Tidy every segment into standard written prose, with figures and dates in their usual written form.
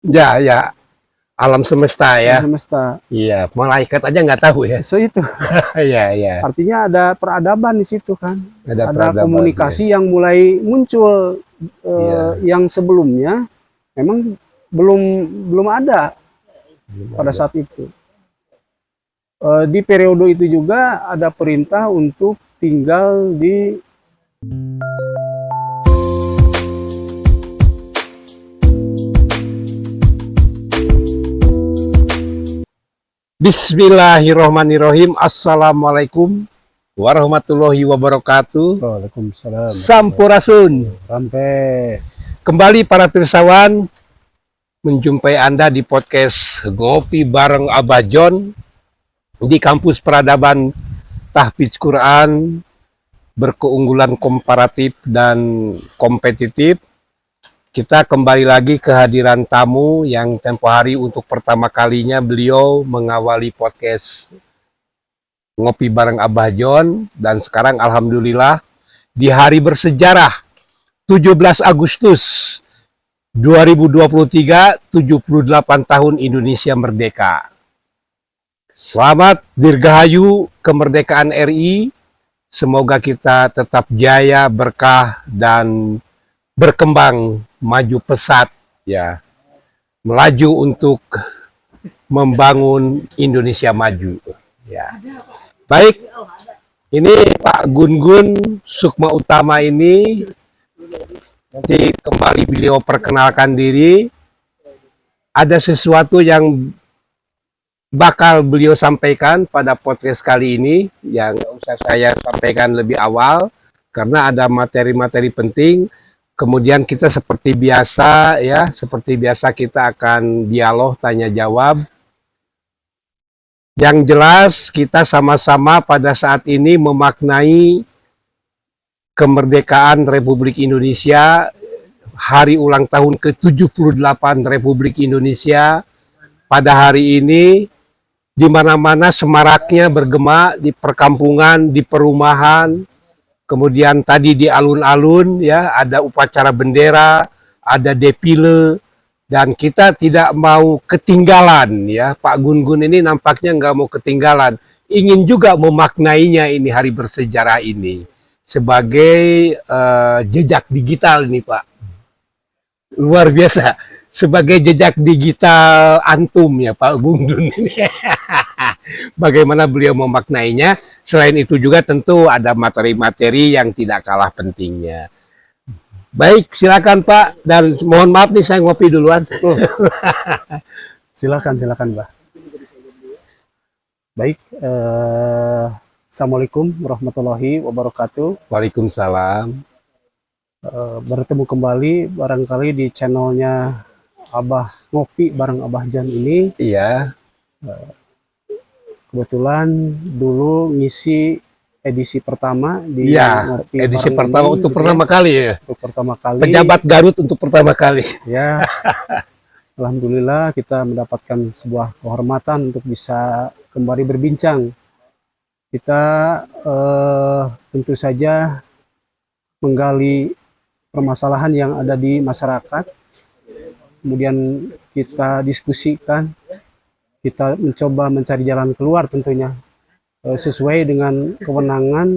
Ya, ya, alam semesta ya. semesta. Iya, malaikat aja nggak tahu ya. So itu Iya, iya. artinya ada peradaban di situ kan. Ada Ada peradaban, komunikasi yang mulai muncul Iya. yang sebelumnya memang belum ada pada saat itu. Di periode itu juga ada perintah untuk tinggal di Bismillahirrohmanirrohim. Assalamualaikum warahmatullahi wabarakatuh. Waalaikumsalam. Sampurasun. Rampes. Kembali para pirsawan, menjumpai Anda di podcast Ngopi Bareng Abah John di kampus peradaban Tahfidz Quran berkeunggulan komparatif dan kompetitif. Kita kembali lagi kehadiran tamu yang tempo hari untuk pertama kalinya beliau mengawali podcast Ngopi Bareng Abah John, dan sekarang alhamdulillah di hari bersejarah 17 Agustus 2023, 78 tahun Indonesia merdeka. Selamat Dirgahayu kemerdekaan RI. Semoga kita tetap jaya, berkah, dan berkembang, maju pesat ya, melaju untuk membangun Indonesia maju ya. Baik, ini Pak Gun-Gun Sukma Utama ini nanti kembali beliau perkenalkan diri. Ada sesuatu yang bakal beliau sampaikan pada podcast kali ini yang usah saya sampaikan lebih awal karena ada materi-materi penting. Kemudian kita seperti biasa ya, seperti biasa kita akan dialog tanya jawab. Yang jelas kita sama-sama pada saat ini memaknai kemerdekaan Republik Indonesia, hari ulang tahun ke-78 Republik Indonesia. Pada hari ini di mana-mana semaraknya bergema, di perkampungan, di perumahan. Kemudian tadi di alun-alun ya ada upacara bendera, ada defile, dan kita tidak mau ketinggalan ya. Pak Gun-Gun ini nampaknya nggak mau ketinggalan, ingin juga memaknainya ini hari bersejarah ini sebagai jejak digital ini Pak. Luar biasa, sebagai jejak digital antum ya Pak Gun-Gun ini. Bagaimana beliau memaknainya. Selain itu juga tentu ada materi-materi yang tidak kalah pentingnya. Baik, silakan Pak, dan mohon maaf nih saya ngopi duluan. Silakan Mbak. Baik, Assalamualaikum warahmatullahi wabarakatuh. Waalaikumsalam. Bertemu kembali barangkali di channelnya Abah Ngopi Bareng Abah John ini. Iya. Kebetulan dulu ngisi edisi pertama di Ngopi edisi pertama ini, untuk pertama kali ya. Untuk pertama kali. Pejabat Garut untuk pertama kali. Ya. Alhamdulillah kita mendapatkan sebuah kehormatan untuk bisa kembali berbincang. Kita tentu saja menggali permasalahan yang ada di masyarakat. Kemudian kita diskusikan. Kita mencoba mencari jalan keluar tentunya sesuai dengan kewenangan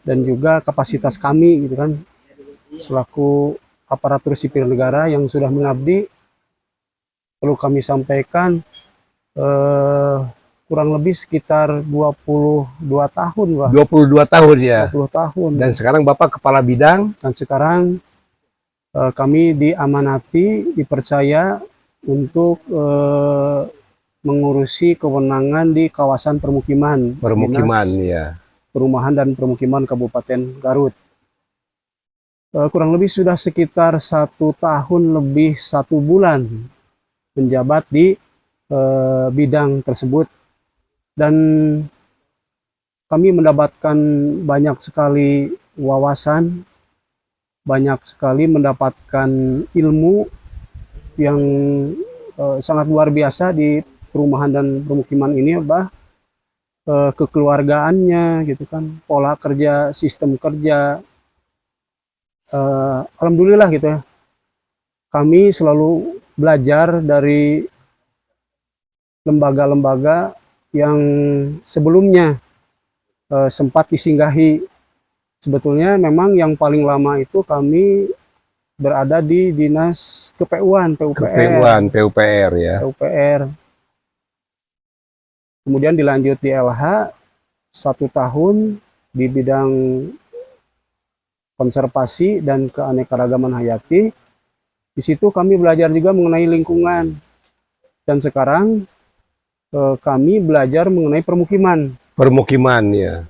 dan juga kapasitas kami gitu kan, selaku aparatur sipil negara yang sudah mengabdi. Perlu kami sampaikan kurang lebih sekitar 22 tahun Pak. 22 tahun ya. 20 tahun. Dan sekarang Bapak kepala bidang. Dan sekarang kami diamanati, dipercaya untuk mengurusi kewenangan di kawasan permukiman ya. Perumahan dan Permukiman Kabupaten Garut. Kurang lebih sudah sekitar 1 tahun lebih 1 bulan menjabat di bidang tersebut, dan kami mendapatkan banyak sekali wawasan, banyak sekali mendapatkan ilmu yang sangat luar biasa di perumahan dan permukiman ini, kekeluargaannya gitu kan, pola kerja, sistem kerja. Alhamdulillah gitu ya, kami selalu belajar dari lembaga-lembaga yang sebelumnya sempat disinggahi. Sebetulnya memang yang paling lama itu kami berada di Dinas KPU-an, PUPR ya. PUPR. Kemudian dilanjut di LH 1 tahun di bidang konservasi dan keanekaragaman hayati. Di situ kami belajar juga mengenai lingkungan. Dan sekarang kami belajar mengenai permukiman. Permukiman ya.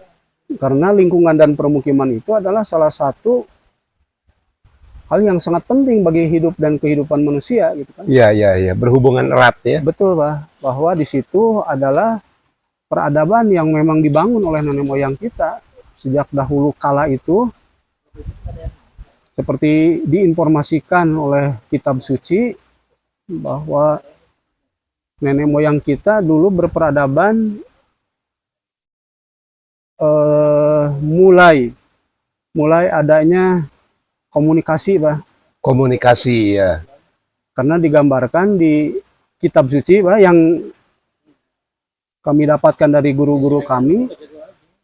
Karena lingkungan dan permukiman itu adalah salah satu hal yang sangat penting bagi hidup dan kehidupan manusia gitu kan. Iya, berhubungan erat ya. Betul, Pak, bahwa di situ adalah peradaban yang memang dibangun oleh nenek moyang kita sejak dahulu kala itu, seperti diinformasikan oleh kitab suci bahwa nenek moyang kita dulu berperadaban mulai adanya komunikasi, Pak. Komunikasi ya. Karena digambarkan di kitab suci, Pak, yang kami dapatkan dari guru-guru kami,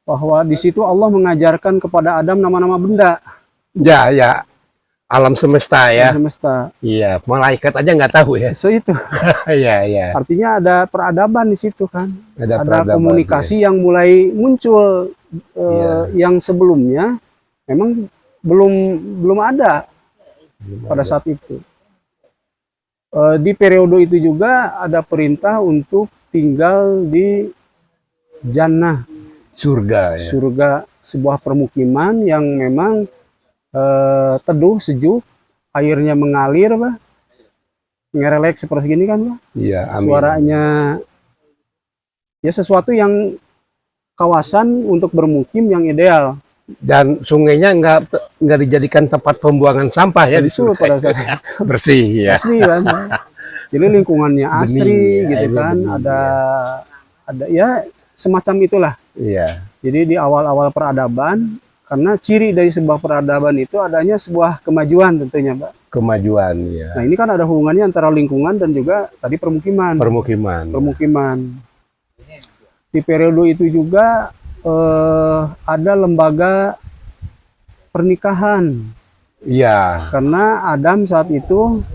bahwa di situ Allah mengajarkan kepada Adam nama-nama benda. Ya. Alam semesta ya. Alam semesta. Iya, malaikat aja nggak tahu ya. So itu. Iya. Artinya ada peradaban di situ kan. Ada peradaban, komunikasi yang mulai muncul yang sebelumnya memang belum ada pada saat itu. Di periode itu juga ada perintah untuk tinggal di jannah, surga ya. Surga, sebuah permukiman yang memang teduh, sejuk, airnya mengalir, Pak. Ngerelek seperti gini kan, Pak. Iya, amin. Suaranya ya sesuatu yang kawasan untuk bermukim yang ideal. Dan sungainya nggak dijadikan tempat pembuangan sampah ya. Itu pada saat itu. Bersih ya. Asli kan. Jadi lingkungannya asri gitu kan. Bening, Ada ya semacam itulah. Iya. Jadi di awal-awal peradaban, karena ciri dari sebuah peradaban itu adanya sebuah kemajuan tentunya, Pak. Kemajuan ya. Nah, ini kan ada hubungannya antara lingkungan dan juga tadi permukiman. Permukiman. Di periode itu juga ada lembaga pernikahan. Iya. Karena Adam saat itu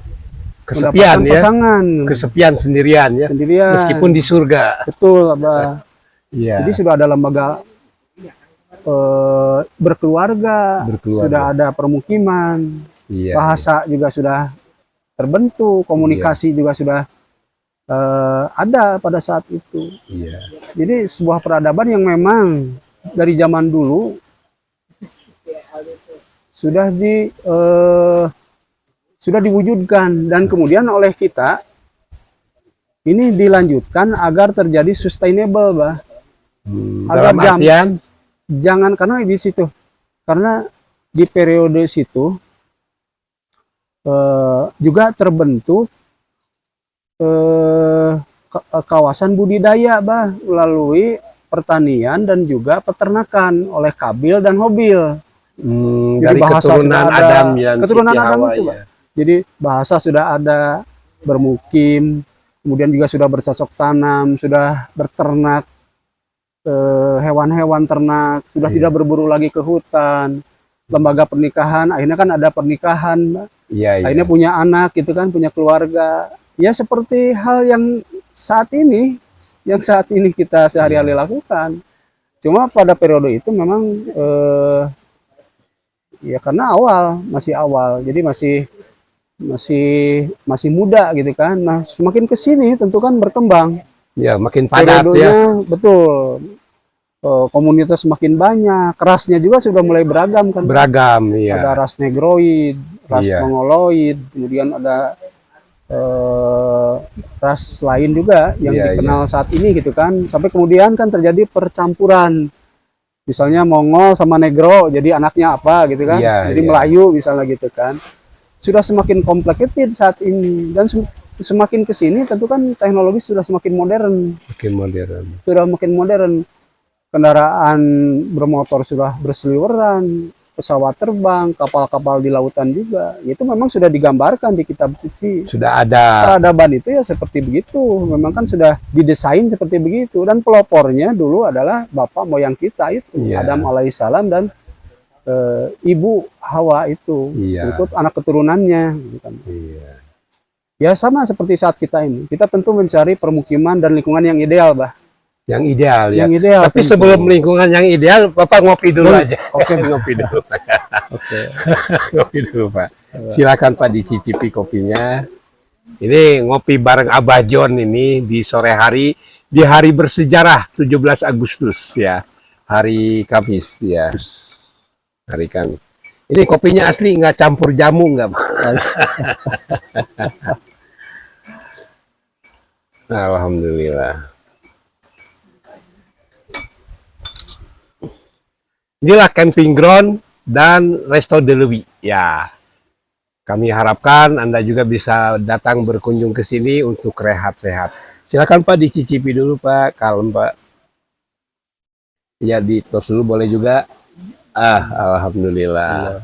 kesepian mendapatkan ya. pasangan. Kesepian sendirian ya. Meskipun di surga. Betul, Abah. Iya. Jadi sudah ada lembaga berkeluarga, sudah ada permukiman, iya, bahasa juga sudah terbentuk, komunikasi juga sudah ada pada saat itu. Iya. Jadi sebuah peradaban yang memang dari zaman dulu sudah diwujudkan, dan kemudian oleh kita ini dilanjutkan agar terjadi sustainable, Bah. Agar dalam artian jangan, karena di situ, karena di periode situ juga terbentuk kawasan budidaya, Bah, melalui pertanian dan juga peternakan oleh Kabil dan Hobil. Dari keturunan Adam yang keturunan Adam itu, ya. Bah. Jadi bahasa sudah ada, bermukim, kemudian juga sudah bercocok tanam, sudah berternak, hewan-hewan ternak, sudah tidak berburu lagi ke hutan. Lembaga pernikahan, akhirnya kan ada pernikahan, akhirnya punya anak gitu kan, punya keluarga. Ya seperti hal yang saat ini kita sehari-hari lakukan. Cuma pada periode itu memang ya karena masih awal, jadi masih muda gitu kan. Nah, semakin ke sini tentu kan berkembang. Ya, makin padat ya. Betul. Komunitas semakin banyak, rasnya juga sudah mulai beragam kan. Beragam, iya. Ada ras negroid, ras mongoloid, kemudian ada ras lain juga yang dikenal saat ini gitu kan. Sampai kemudian kan terjadi percampuran. Misalnya Mongol sama Negro, jadi anaknya apa gitu kan. Jadi Melayu misalnya gitu kan. Sudah semakin complicated saat ini, dan semakin ke sini tentu kan teknologi sudah semakin modern. Sudah makin modern. Kendaraan bermotor sudah berseliweran, pesawat terbang, kapal-kapal di lautan juga. Itu memang sudah digambarkan di kitab suci. Sudah ada. Peradaban itu ya seperti begitu. Memang kan sudah didesain seperti begitu. Dan pelopornya dulu adalah bapak moyang kita itu, Iya. Adam alaihissalam dan ibu Hawa itu, Iya. ikut anak keturunannya. Gitu kan. Iya. Ya sama seperti saat kita ini. Kita tentu mencari permukiman dan lingkungan yang ideal, Bah. Yang ideal ya. Yang ideal. Tapi tentu. sebelum lingkungan yang ideal, Bapak ngopi dulu Boleh. aja. Oke. Ngopi dulu. Oke. Ngopi dulu, Pak. Silakan Pak dicicipi kopinya. Ini ngopi bareng Abah John ini di sore hari, di hari bersejarah 17 Agustus ya. Hari Kamis ya. Hari Kamis. Ini kopinya asli, nggak campur jamu nggak, Pak? Alhamdulillah. Inilah camping ground dan Resto Delewi. Ya, kami harapkan Anda juga bisa datang berkunjung ke sini untuk rehat-rehat. Silakan Pak dicicipi dulu Pak, kalem Pak. Ya di tos dulu boleh juga. Alhamdulillah.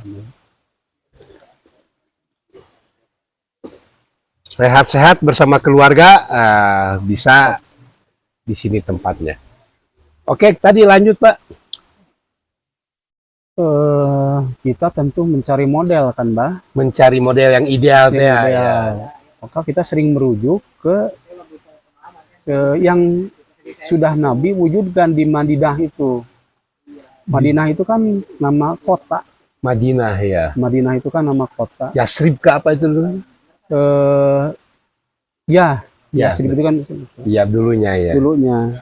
Rehat-sehat bersama keluarga bisa di sini tempatnya. Oke, tadi lanjut Pak. Kita tentu mencari model kan, Bah. Mencari model yang ideal Yang ya. ideal. Maka kita sering merujuk ke yang sudah Nabi wujudkan di Madinah itu. Madinah itu kan nama kota. Madinah ya. Madinah itu kan nama kota. Yasrib ke apa itu dulu? Ya, Ya, Yasrib itu kan Iya dulunya ya. dulunya.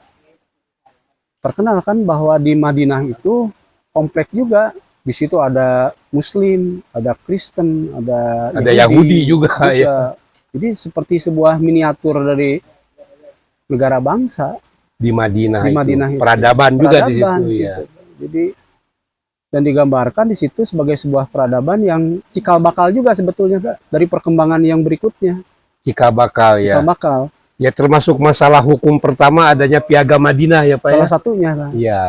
Terkenal kan bahwa di Madinah itu komplek juga. Di situ ada Muslim, ada Kristen, ada Yahudi juga ya. Jadi seperti sebuah miniatur dari negara bangsa Di Madinah, di Madinah itu. itu. Peradaban juga di Peradaban situ di ya. situ. Jadi dan digambarkan di situ sebagai sebuah peradaban yang cikal bakal juga sebetulnya Kak, dari perkembangan yang berikutnya. Cikal bakal ya. Cikal bakal. Ya termasuk masalah hukum pertama adanya Piagam Madinah ya Pak Salah ya. satunya Kak. Iya.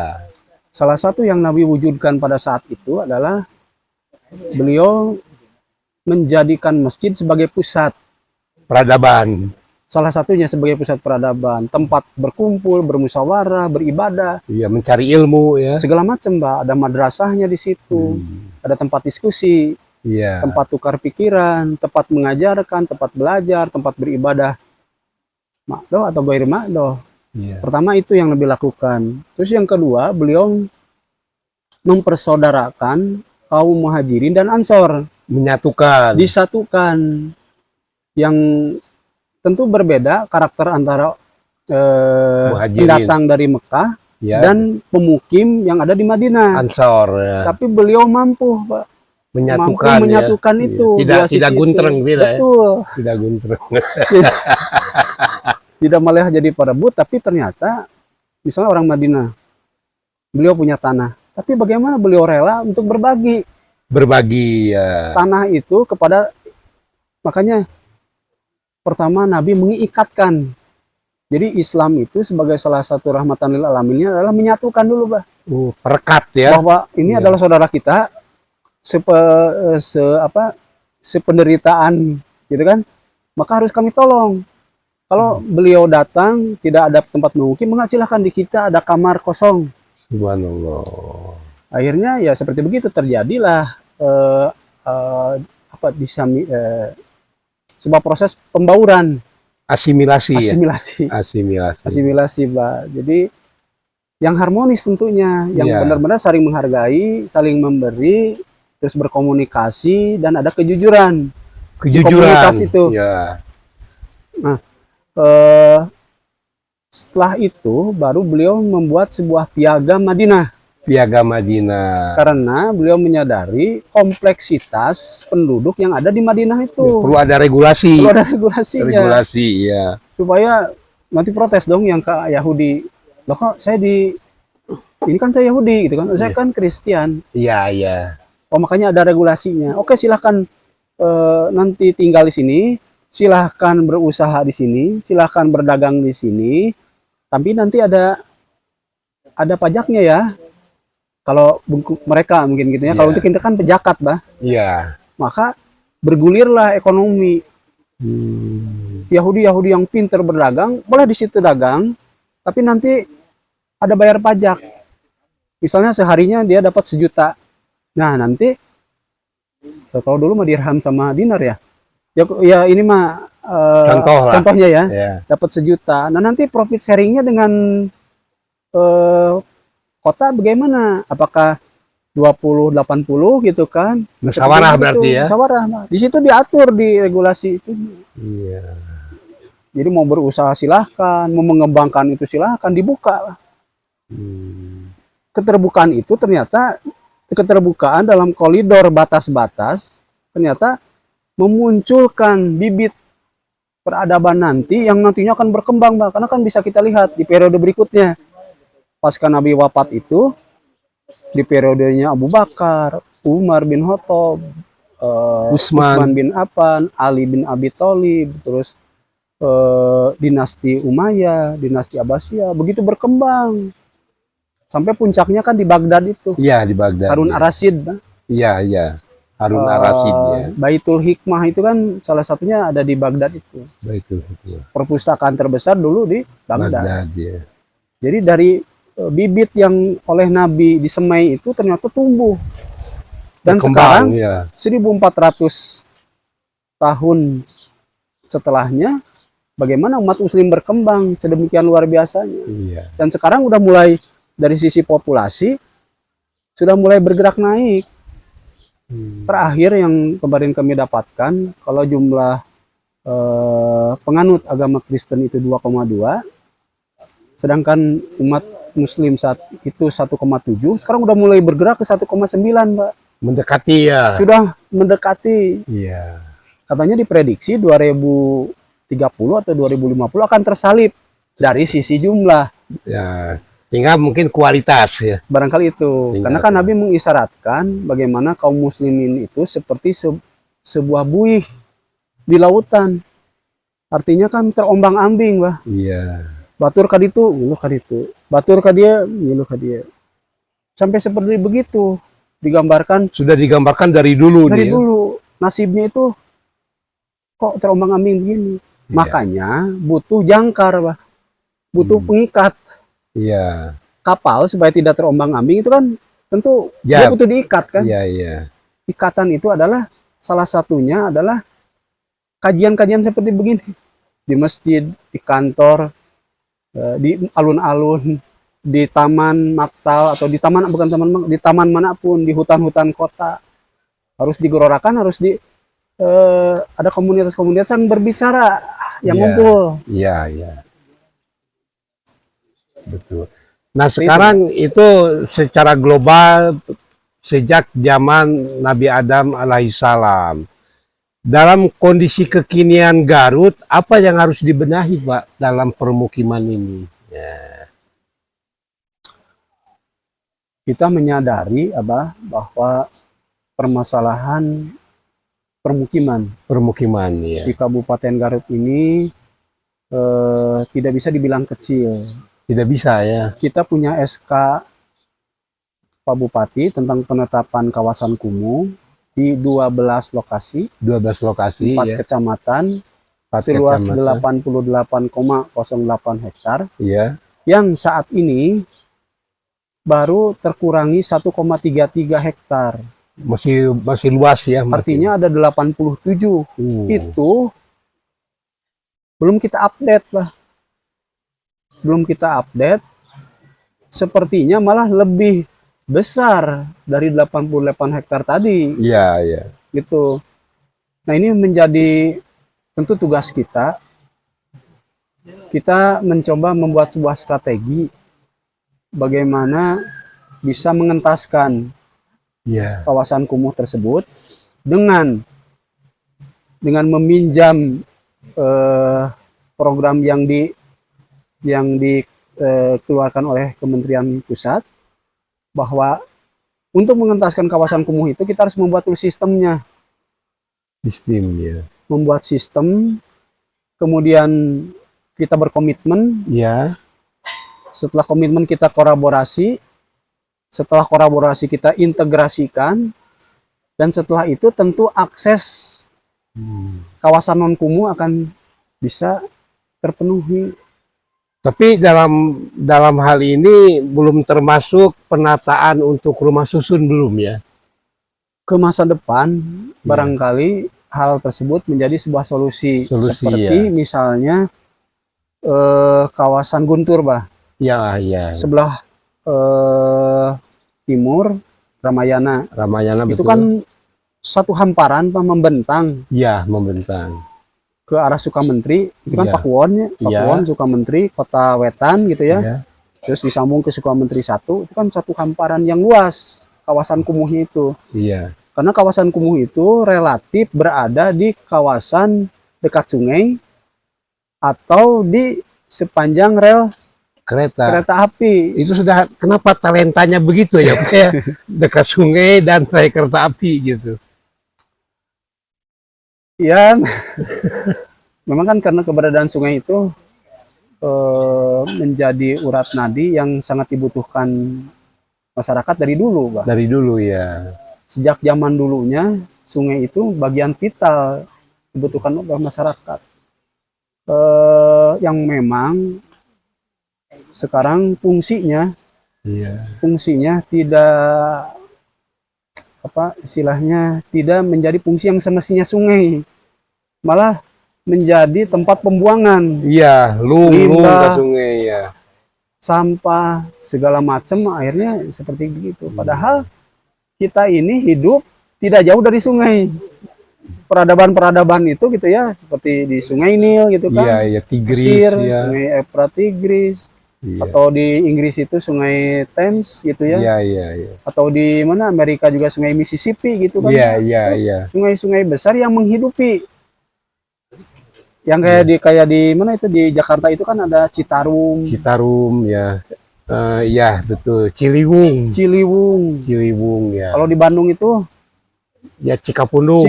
Salah satu yang Nabi wujudkan pada saat itu adalah beliau menjadikan masjid sebagai pusat. Peradaban. Salah satunya sebagai pusat peradaban, tempat berkumpul, bermusyawarah, beribadah, Iya, mencari ilmu ya. segala macam, Mbak. Ada madrasahnya di situ, ada tempat diskusi, Iya. tempat tukar pikiran, tempat mengajarkan, tempat belajar, tempat beribadah. Makdoh atau gair makdoh. Iya. Pertama itu yang Nabi lakukan. Terus yang kedua, beliau mempersaudarakan kaum muhajirin dan ansor. Menyatukan. Disatukan. Yang tentu berbeda karakter antara Muhajirin. pendatang dari Mekah Ya. dan pemukim yang ada di Madinah. Ansor ya. Tapi beliau mampu, Pak. Mampu Menyatukan menyatukan ya. itu. Iya. dua Tidak sisi guntreng itu. tidak ya. Betul. Tidak guntreng. Tidak malah jadi perebut, tapi ternyata misalnya orang Madinah, beliau punya tanah. Tapi bagaimana beliau rela untuk berbagi Berbagi ya. tanah itu kepada, makanya pertama Nabi mengikatkan. Jadi Islam itu sebagai salah satu rahmatan lil alaminnya adalah menyatukan dulu, Bah. Perekat ya. Bahwa ini Iya. adalah saudara kita sependeritaan gitu kan. Maka harus kami tolong. Kalau beliau datang tidak ada tempat mengungkit, silahkan di kita ada kamar kosong. Subhanallah. Akhirnya ya seperti begitu terjadilah sebuah proses pembauran, Asimilasi ya. asimilasi, Pak. Jadi yang harmonis tentunya, yang Iya. benar-benar saling menghargai, saling memberi, terus berkomunikasi dan ada kejujuran. Kejujuran. Komunitas itu. Ya. Setelah itu baru beliau membuat sebuah piagam Madinah. Piagam Madinah. Karena beliau menyadari kompleksitas penduduk yang ada di Madinah itu. Ya, perlu ada regulasi. Perlu ada regulasinya. Regulasi, ya. Supaya nanti protes dong yang ke Yahudi. Loh kok saya ini kan saya Yahudi gitu kan. Saya Iya. kan Kristen. Iya, iya. Oh makanya ada regulasinya. Oke silahkan nanti tinggal di sini. Silahkan berusaha di sini. Silahkan berdagang di sini. Tapi nanti ada pajaknya ya. Kalau mereka mungkin gitu ya. Kalau Iya. untuk kita kan pejakat, bah. Iya. Maka bergulirlah ekonomi. Yahudi yang pintar berdagang, boleh di situ dagang, tapi nanti ada bayar pajak. Misalnya seharinya dia dapat 1 juta. Nah, nanti kalau dulu mah dirham sama dinar ya. Ya ini mah Contoh lah. contohnya ya. Ya. Dapat 1 juta. Nah, nanti profit sharingnya dengan kota bagaimana? Apakah 20-80 gitu kan? Musyawarah Seperti berarti itu, ya. musyawarah. Nah, di situ diatur di regulasi itu. Iya. Jadi mau berusaha silahkan, mau mengembangkan itu silahkan, dibuka. Keterbukaan itu ternyata, keterbukaan dalam koridor batas-batas, ternyata memunculkan bibit peradaban nanti yang nantinya akan berkembang, Bang. Karena kan bisa kita lihat di periode berikutnya. Pasca Nabi wafat itu, di periodenya Abu Bakar, Umar bin Khattab, Utsman bin Affan, Ali bin Abi Thalib, terus dinasti Umayyah, dinasti Abbasiyah, begitu berkembang. Sampai puncaknya kan di Baghdad itu. Iya, di Baghdad. Harun ya. ar-Rasyid. Iya, iya. Harun ar-Rasyid ya. Baitul Hikmah itu kan salah satunya ada di Baghdad itu. Baitul Hikmah. Perpustakaan terbesar dulu di Baghdad. Baghdad ya. Jadi dari bibit yang oleh Nabi disemai itu ternyata tumbuh. Dan Berkembang, sekarang ya. 1400 tahun setelahnya, bagaimana umat muslim berkembang sedemikian luar biasanya. Iya. Dan sekarang udah mulai dari sisi populasi sudah mulai bergerak naik. Terakhir yang kemarin kami dapatkan, kalau jumlah penganut agama Kristen itu 2,2, sedangkan umat muslim saat itu 1,7, sekarang udah mulai bergerak ke 1,9, Mbak. Mendekati ya. Sudah mendekati. Iya. Katanya diprediksi 2030 atau 2050 akan tersalib dari sisi jumlah. Ya. Tinggal mungkin kualitas ya. Barangkali itu. Tinggal Karena kan Nabi mengisyaratkan bagaimana kaum muslimin itu seperti sebuah buih di lautan. Artinya kan terombang-ambing, Bah. Iya. Batur kaditu, ngiluh kaditu. Batur ka dia, ngiluh ka dia. Sampai seperti begitu digambarkan Sudah digambarkan dari dulu dari nih. Ya. dulu. Nasibnya itu kok terombang-ambing begini. Iya. Makanya butuh jangkar, Bah. Butuh pengikat. Iya. Kapal supaya tidak terombang-ambing itu kan tentu Ya. dia butuh diikat kan. Iya, iya. Ikatan itu adalah salah satunya adalah kajian-kajian seperti begini di masjid, di kantor, di alun-alun, di taman maktal atau di taman bukan taman di taman manapun, di hutan-hutan kota harus digerorakan, harus ada komunitas-komunitas yang berbicara, yang Iya. ngumpul. Iya, iya. Betul. Nah, sekarang itu secara global sejak zaman Nabi Adam alaihissalam. Dalam kondisi kekinian Garut, apa yang harus dibenahi, Pak, dalam permukiman ini? Ya. Kita menyadari bahwa permasalahan permukiman ya. di Kabupaten Garut ini tidak bisa dibilang kecil. Tidak bisa ya. Kita punya SK Pak Bupati tentang penetapan kawasan kumuh di 12 lokasi, 12 lokasi 4 ya. kecamatan, 4 seluas kecamatan. 88,08 hektar, Iya. yang saat ini baru terkurangi 1,33 hektar. Masih luas ya. Artinya ada 87. Itu belum kita update lah. Belum kita update. Sepertinya malah lebih besar dari 88 hektar tadi. Iya, iya. Gitu. Nah, ini menjadi tentu tugas kita. Kita mencoba membuat sebuah strategi bagaimana bisa mengentaskan Iya. kawasan kumuh tersebut dengan meminjam program yang dikeluarkan oleh Kementerian Pusat, bahwa untuk mengentaskan kawasan kumuh itu kita harus membuat sistemnya. Sistemnya. Membuat sistem, kemudian kita berkomitmen. Ya. Setelah komitmen kita kolaborasi, Setelah kolaborasi kita integrasikan, dan setelah itu tentu akses kawasan non kumuh akan bisa terpenuhi. Tapi dalam hal ini belum termasuk penataan untuk rumah susun, belum ya? Ke masa depan barangkali hal tersebut menjadi sebuah solusi seperti misalnya kawasan Guntur, Bah. Ya. Sebelah timur Ramayana. Ramayana Itu betul. kan satu hamparan, Pak, membentang. Ya, membentang. Ke arah Sukamentri, itu kan Iya. Pakuwon, Sukamentri, Kota Wetan gitu ya. Ya. Terus disambung ke Sukamentri 1, itu kan satu hamparan yang luas, kawasan kumuhnya itu. Iya. Karena kawasan kumuh itu relatif berada di kawasan dekat sungai atau di sepanjang rel kereta api. Itu sudah, kenapa talentanya begitu ya? Pak, ya? Dekat sungai dan rel kereta api gitu. Ya, memang kan karena keberadaan sungai itu menjadi urat nadi yang sangat dibutuhkan masyarakat dari dulu, Pak. Dari dulu ya. Sejak zaman dulunya, sungai itu bagian vital dibutuhkan oleh masyarakat. Yang memang sekarang fungsinya tidak istilahnya tidak menjadi fungsi yang semestinya sungai, malah menjadi tempat pembuangan. Iya, lung ke Limbah, sungai ya. sampah segala macam, akhirnya seperti begitu. Padahal kita ini hidup tidak jauh dari sungai. Peradaban-peradaban itu gitu ya, seperti di Sungai Nil gitu kan. Iya, Tigris Mesir, ya. Sungai Efrat Tigris, Iya. atau di Inggris itu Sungai Thames gitu ya. Iya. Atau di mana Amerika juga Sungai Mississippi gitu kan. Iya. Sungai-sungai besar yang menghidupi. Yang kayak di mana itu di Jakarta itu kan ada Citarum, ya. Ya, betul. Ciliwung ya. Kalau di Bandung itu Ya, Cikapundung.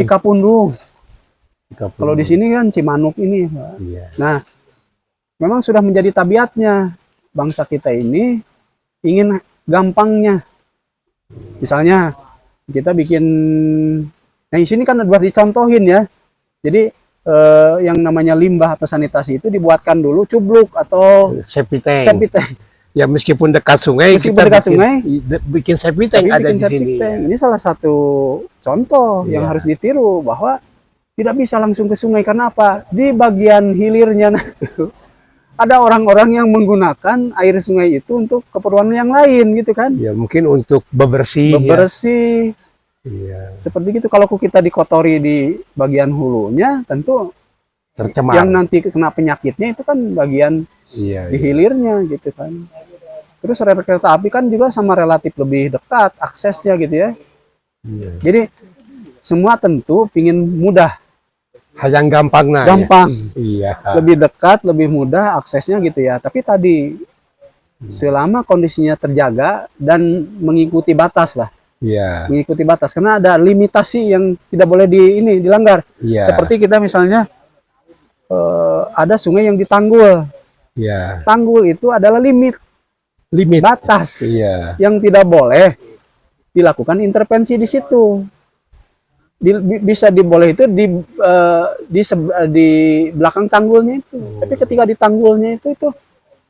Kalau di sini kan Cimanuk ini, Pak. Iya. Nah, memang sudah menjadi tabiatnya bangsa kita ini ingin gampangnya. Misalnya kita bikin, nah di sini kan buat dicontohin ya. Jadi yang namanya limbah atau sanitasi itu dibuatkan dulu cubluk atau septic tank. Ya, meskipun dekat sungai, bikin septic tank ada di sini. Ini salah satu contoh yang harus ditiru, bahwa tidak bisa langsung ke sungai. Karena apa? Di bagian hilirnya ada orang-orang yang menggunakan air sungai itu untuk keperluan yang lain gitu kan. Ya, mungkin untuk bebersih. Iya. Seperti itu. Kalau kita dikotori di bagian hulunya, tentu tercemar. Yang nanti kena penyakitnya itu kan bagian di hilirnya gitu kan. Terus rel kereta api kan juga sama relatif lebih dekat aksesnya gitu ya. Iya. Jadi semua tentu pingin mudah. Yang gampang nah. Gampang. Ya. Iya. Lebih dekat, lebih mudah aksesnya gitu ya. Tapi tadi selama kondisinya terjaga dan mengikuti batas lah. Iya. Mengikuti batas, karena ada limitasi yang tidak boleh dilanggar. Iya. Seperti kita misalnya ada sungai yang ditanggul. Iya. Tanggul itu adalah limit batas yang tidak boleh dilakukan intervensi di situ. Bisa diboleh itu di belakang tanggulnya itu. Tapi ketika di tanggulnya itu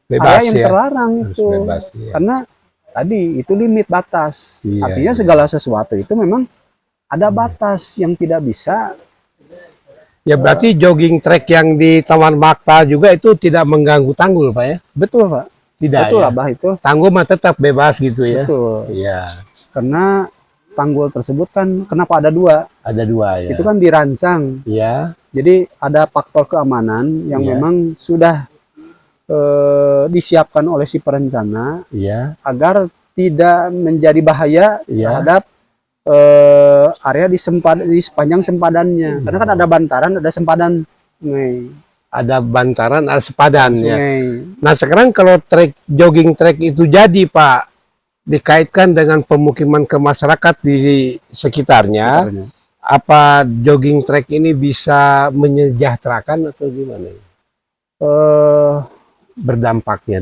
bebas, area yang terlarang itu. Bebas, karena tadi itu limit batas. Artinya iya. segala sesuatu itu memang ada batas yang tidak bisa. Ya, berarti jogging track yang di Taman Makta juga itu tidak mengganggu tanggul, Pak ya? Betul, Pak. Tidak. Betul ya? lah, Bah, itu. Tanggul mah tetap bebas gitu ya? Betul. Iya. Karena tanggul tersebut kan kenapa ada dua? Ada dua ya. Itu kan dirancang. Iya. Jadi ada faktor keamanan yang memang sudah disiapkan oleh si perencana agar tidak menjadi bahaya terhadap area di sepanjang sempadannya. Karena kan ada bantaran, ada sempadan sungai. Ada bantaran, ada sepadan ya. Sungai. Nah, sekarang kalau jogging track itu jadi, Pak, dikaitkan dengan pemukiman ke masyarakat di sekitarnya, apa jogging track ini bisa menyejahterakan atau gimana? dampaknya.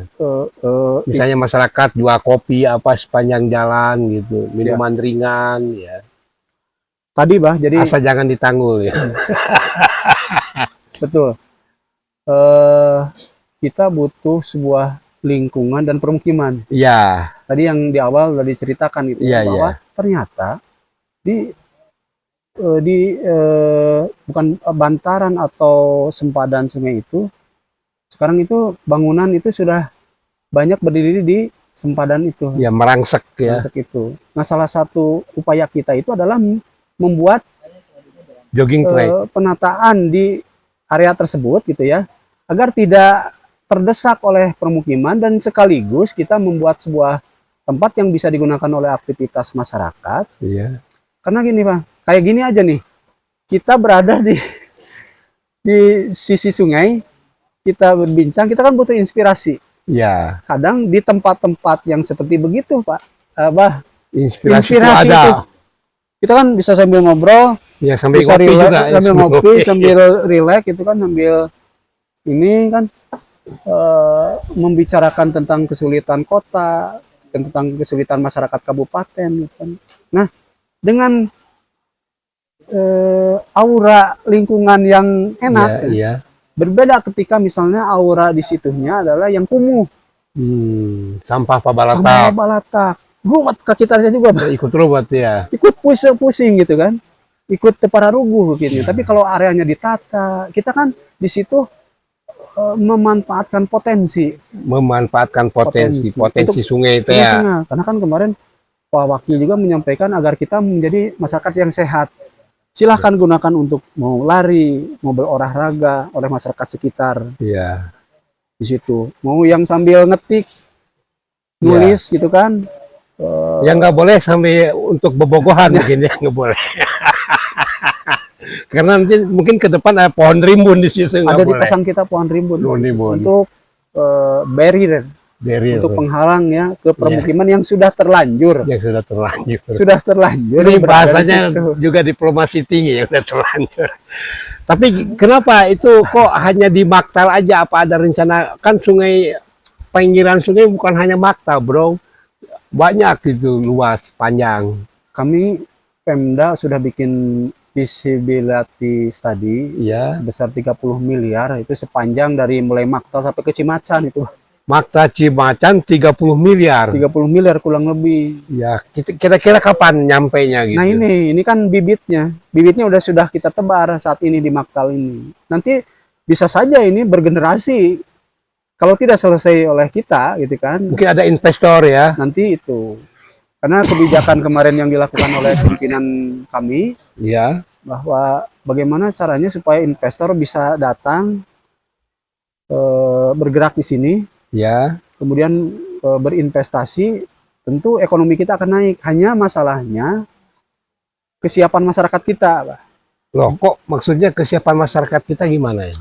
Eh, Misalnya masyarakat jual kopi apa sepanjang jalan gitu, minuman ringan ya. tadi bah, jadi Asal jangan ditanggul ya. betul. Kita butuh sebuah lingkungan dan permukiman. Iya, Tadi yang di awal udah diceritakan itu Iya, bahwa ternyata bukan bantaran atau sempadan sungai itu sekarang itu bangunan itu sudah banyak berdiri di sempadan itu, ya merangsek ya. Masuk itu. Nah, salah satu upaya kita itu adalah membuat Jogging track. penataan di area tersebut gitu ya, agar tidak terdesak oleh permukiman dan sekaligus kita membuat sebuah tempat yang bisa digunakan oleh aktivitas masyarakat. Iya. Karena gini Pak, kayak gini aja nih, kita berada di sisi sungai, kita berbincang, kita kan butuh inspirasi. Ya, Kadang di tempat-tempat yang seperti begitu Pak, inspirasi itu inspirasi ada. itu kita kan bisa sambil ngobrol, Ya, sambil bisa ngopi relax, juga. ya, sambil ngopi, ngopi. sambil relax gitu kan, sambil ini kan membicarakan tentang kesulitan kota, tentang kesulitan masyarakat kabupaten gitu kan. Nah, dengan aura lingkungan yang enak, Iya. berbeda ketika misalnya aura di situnya adalah yang kumuh, Sampah sama pabalatak. balatak, ruwet kaki kita juga Ikut robot ya. ikut pusing gitu kan, ikut tepara ruguh gitu. Tapi kalau areanya ditata, kita kan di situ memanfaatkan Memanfaatkan potensi Untuk- sungai itu Iya, ya. sungai. Karena kan kemarin Pak Wakil juga menyampaikan agar kita menjadi masyarakat yang sehat. Silahkan gunakan untuk mau lari, mau berolahraga oleh masyarakat sekitar Iya. di situ. Mau yang sambil ngetik, nulis gitu kan. Yang nggak boleh sampai untuk bobogohan mungkin ya nggak boleh. Karena nanti mungkin ke depan ada pohon rimbun di situ nggak Ada boleh. dipasang kita pohon rimbun Pohon rimbun. untuk barrier, Beril. untuk penghalang ya ke permukiman yang sudah terlanjur. yang sudah terlanjur. Sudah terlanjur. Ini yang berada di bahasanya situ. juga diplomasi tinggi yang sudah terlanjur. Tapi kenapa itu kok hanya di Maktal aja? Apa ada rencana? Kan sungai, pinggiran sungai bukan hanya Maktal, bro. Banyak gitu, luas, panjang. Kami Pemda sudah bikin visibility study Ya, sebesar 30 miliar itu sepanjang dari mulai Maktal sampai ke Cimacan itu. Maktal Cimacan 30 miliar. 30 miliar kurang lebih. Ya, kira-kira kapan nyampainya gitu? Nah, ini kan bibitnya. Bibitnya sudah kita tebar saat ini di Maktal ini. Nanti bisa saja ini bergenerasi. Kalau tidak selesai oleh kita gitu kan. Mungkin ada investor ya. Nanti itu. Karena kebijakan kemarin yang dilakukan oleh pimpinan kami Ya, bahwa bagaimana caranya supaya investor bisa datang bergerak di sini, ya. kemudian berinvestasi, tentu ekonomi kita akan naik. Hanya masalahnya kesiapan masyarakat kita, Pak. Loh, kok maksudnya kesiapan masyarakat kita gimana ya?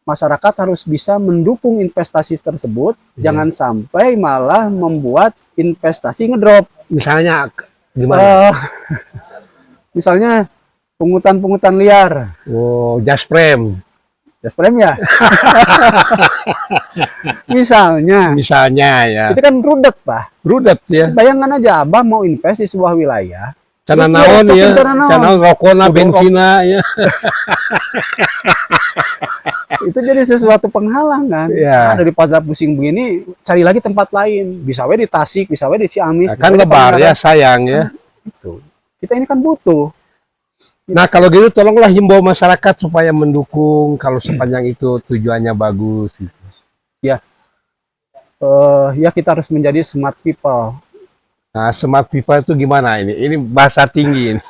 Masyarakat harus bisa mendukung investasi tersebut, Iya. jangan sampai malah membuat investasi ngedrop. Misalnya gimana? Misalnya pungutan-pungutan liar, Oh, Jasprem. Jasprem ya. Misalnya, ya. itu kan rudet, Pak. Rudet ya. Bayangkan aja, Abah mau invest di sebuah wilayah, Cana terus naon dia ya. recokin cana naon. Cana rokona, Kudu bensina ya. itu jadi sesuatu penghalang kan. Iya. Dari pasar pusing begini, cari lagi tempat lain. Bisa we di Tasik, bisa we di Ciamis. bisa Kan we di lebar ya, Pangandaran. sayang ya. Itu. Kita ini kan butuh. Nah, kalau gitu tolonglah himbau masyarakat supaya mendukung kalau sepanjang itu tujuannya bagus gitu. Ya kita harus menjadi smart people. Nah, smart people itu gimana ini? Ini bahasa tinggi ini.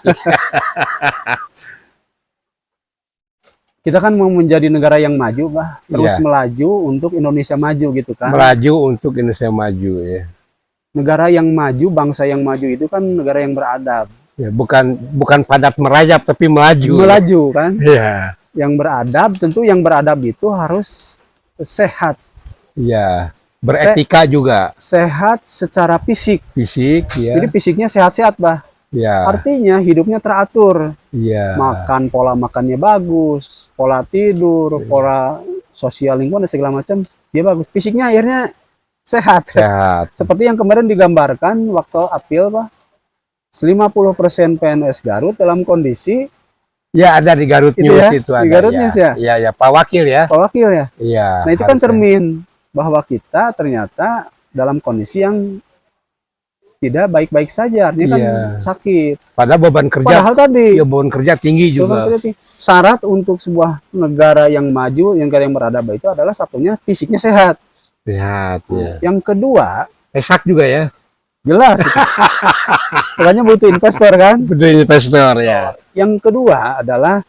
Kita kan mau menjadi negara yang maju, Bah. Terus Iya. melaju untuk Indonesia maju gitu kan. Melaju untuk Indonesia maju ya. Negara yang maju, bangsa yang maju itu kan negara yang beradab. Ya, bukan padat merayap tapi melaju. Melaju kan. Iya. Yang beradab, tentu yang beradab itu harus sehat. Iya. Beretika juga. Sehat secara fisik. Fisik ya. Jadi fisiknya sehat-sehat, Bah. Ya. Artinya hidupnya teratur. Iya. Makan, pola makannya bagus, pola tidur, pola sosial lingkungan dan segala macam dia bagus. Fisiknya akhirnya sehat. Sehat. Seperti yang kemarin digambarkan waktu apil, Pak. 50% PNS Garut dalam kondisi Ya, ada di Garut itu News ya, itu di ada. Garut News ya. Iya, ya, Pak Wakil ya. Pak Wakil ya. Iya. Nah, itu kan harusnya. cermin bahwa kita ternyata dalam kondisi yang tidak baik-baik saja, artinya kan Iya. sakit. Padahal beban kerja, Padahal tadi ya, beban kerja tinggi juga. syarat untuk sebuah negara yang maju, negara yang beradab itu adalah satunya fisiknya sehat. Sehat, ya. Yang kedua, Esak juga ya. jelas itu. Makanya butuh investor kan. Betul, investor ya. Yang kedua adalah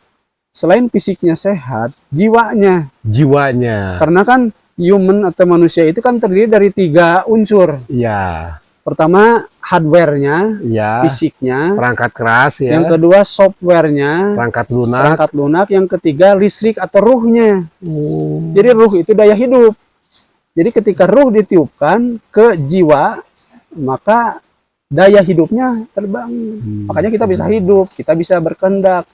selain fisiknya sehat, jiwanya. Jiwanya. Karena kan human atau manusia itu kan terdiri dari 3 unsur. Iya. Pertama hardware-nya, Iya. fisiknya. Perangkat keras ya. Yang kedua software-nya, Perangkat lunak. perangkat lunak. Yang ketiga listrik atau ruhnya. Oh. Jadi ruh itu daya hidup. Jadi ketika ruh ditiupkan ke jiwa, maka daya hidupnya terbangun. Makanya kita bisa hidup, kita bisa berkehendak,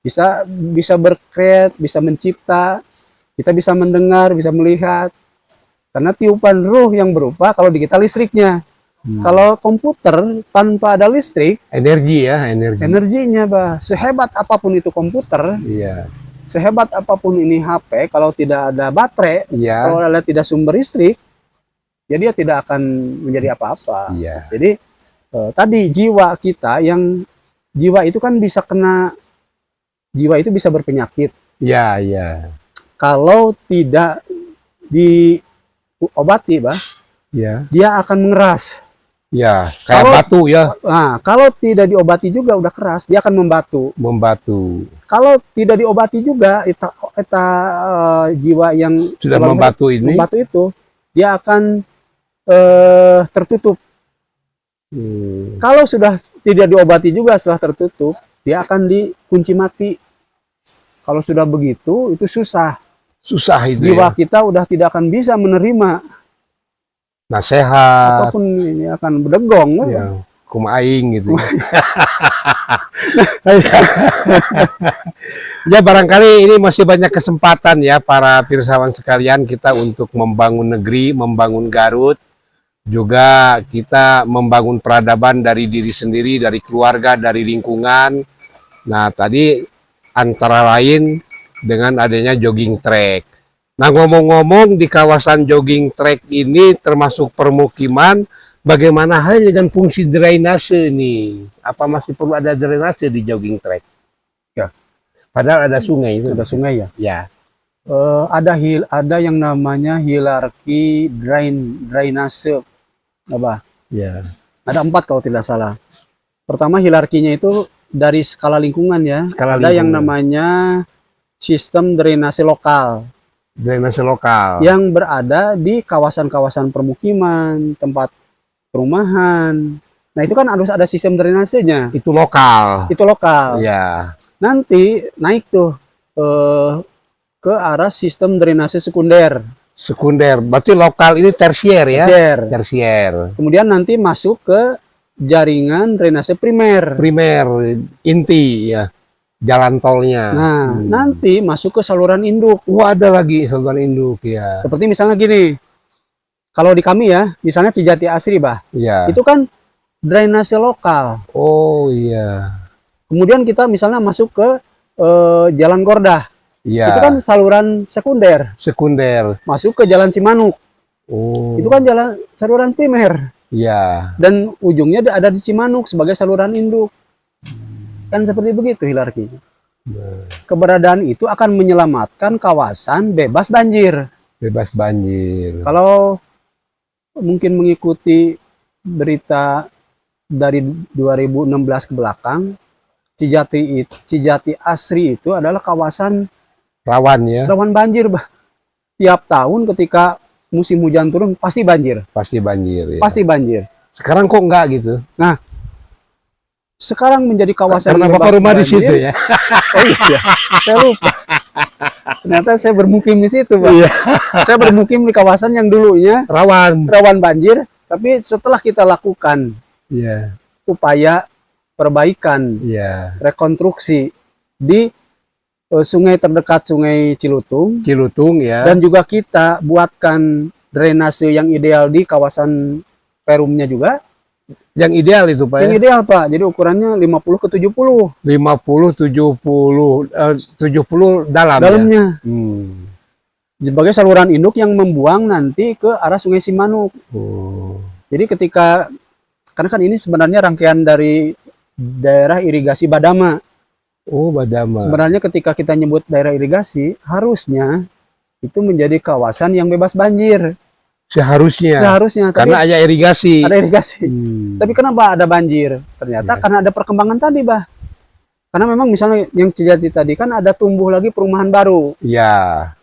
bisa berkreat, bisa mencipta, kita bisa mendengar, bisa melihat. Karena tiupan ruh yang berupa kalau di kita listriknya. Kalau komputer tanpa ada listrik, Energi ya, energi. energinya, bah, sehebat apapun itu komputer, Iya. sehebat apapun ini HP, kalau tidak ada baterai, Iya. kalau ada tidak sumber listrik, ya dia tidak akan menjadi apa-apa. Iya. Jadi tadi jiwa kita yang jiwa itu kan bisa kena, jiwa itu bisa berpenyakit Iya, iya. kalau tidak diobati, bah, Iya. dia akan mengeras. Ya, kayak Kalau- batu ya, Nah, kalau tidak diobati juga udah keras, dia akan membatu. membatu. Kalau tidak diobati juga, jiwa yang Sudah dalam membatu ini. membatu itu, dia akan tertutup. Kalau sudah tidak diobati juga setelah tertutup, dia akan dikunci mati. Kalau sudah begitu, itu susah. Susah itu Jiwa ya. kita udah tidak akan bisa menerima Nasehat. apapun, ini akan berdegong. Ya, kumaing gitu. Ya, barangkali ini masih banyak kesempatan ya para pirsawan sekalian kita untuk membangun negeri, membangun Garut. Juga kita membangun peradaban dari diri sendiri, dari keluarga, dari lingkungan. Nah, tadi antara lain dengan adanya jogging track. Nah, ngomong-ngomong di kawasan jogging track ini termasuk permukiman, bagaimana halnya dengan fungsi drainase nih? Apa masih perlu ada drainase di jogging track? Ya. Padahal ada sungai itu. Ada sungai ya. Ya. Ada yang namanya hierarki drainase, apa? Ya. Ada 4 kalau tidak salah. Pertama hierarkinya itu dari skala lingkungan ya. Skala Ada yang lingkungan. namanya sistem drainase lokal Drainase lokal. yang berada di kawasan-kawasan permukiman, tempat perumahan. Nah itu kan harus ada sistem drainasenya. Itu lokal. Itu lokal. Ya. Nanti naik tuh ke arah sistem drainase sekunder. Sekunder. Berarti lokal ini tersier ya. Tersier. Tersier. Kemudian nanti masuk ke jaringan drainase primer. Primer, inti ya. Jalan tolnya. Nah, nanti masuk ke saluran induk. Wah, ada lagi saluran induk ya. Seperti misalnya gini. Kalau di kami ya, misalnya Cijati Asri, bah. Iya. Itu kan drainase lokal. Oh iya. Kemudian kita misalnya masuk ke Jalan Gordah. Iya. Itu kan saluran sekunder. Sekunder. Masuk ke Jalan Cimanuk. Oh. Itu kan saluran primer. Iya. Dan ujungnya ada di Cimanuk sebagai saluran induk. Kan seperti begitu hierarkinya. Keberadaan itu akan menyelamatkan kawasan bebas banjir. Bebas banjir. Kalau mungkin mengikuti berita dari 2016 ke belakang, Cijati Asri itu adalah kawasan Rawan ya. rawan banjir, bah. Tiap tahun ketika musim hujan turun pasti banjir, Pasti banjir ya. pasti banjir. Sekarang kok enggak gitu? Sekarang menjadi kawasan Karena bebas Bapak rumah di banjir. situ ya. Oh iya, saya lupa. Ternyata saya bermukim di situ, Pak. Iya. Saya bermukim di kawasan yang dulunya Rawan. rawan banjir, tapi setelah kita lakukan Iya. upaya perbaikan, Iya. rekonstruksi di sungai terdekat Sungai Cilutung, Cilutung ya. dan juga kita buatkan drainase yang ideal di kawasan Perumnya juga. Yang ideal itu Pak Yang ya. ideal Pak, jadi ukurannya 50 ke 70 50 70 dalam ya. dalamnya. Hmm. Sebagai saluran induk yang membuang nanti ke arah Sungai Simanuk. Oh. Jadi karena kan ini sebenarnya rangkaian dari daerah irigasi Badama. Oh, Badama. Sebenarnya ketika kita nyebut daerah irigasi, harusnya itu menjadi kawasan yang bebas banjir. Seharusnya. Seharusnya, tapi Karena ada irigasi. ada irigasi. Hmm. Tapi kenapa ada banjir? Ternyata Ya. karena ada perkembangan tadi, Bah. Karena memang misalnya yang Cijati tadi kan ada tumbuh lagi perumahan baru. Ya.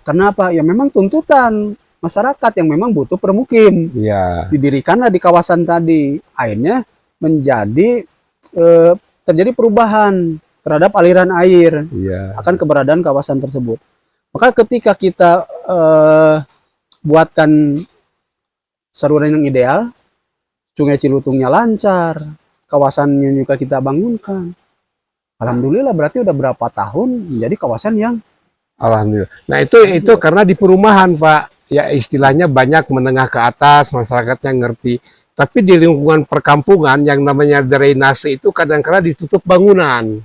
Karena apa? Ya memang tuntutan masyarakat yang memang butuh permukim. Ya. Didirikanlah di kawasan tadi. Akhirnya menjadi terjadi perubahan terhadap aliran air Ya. akan keberadaan kawasan tersebut. Maka ketika kita buatkan saluran yang ideal, Sungai Cilutungnya lancar, kawasannya juga kita bangunkan. Alhamdulillah berarti udah berapa tahun menjadi kawasan yang Alhamdulillah. Nah itu karena di perumahan Pak, ya istilahnya banyak menengah ke atas, masyarakatnya ngerti. Tapi di lingkungan perkampungan yang namanya drainase itu kadang-kadang ditutup bangunan.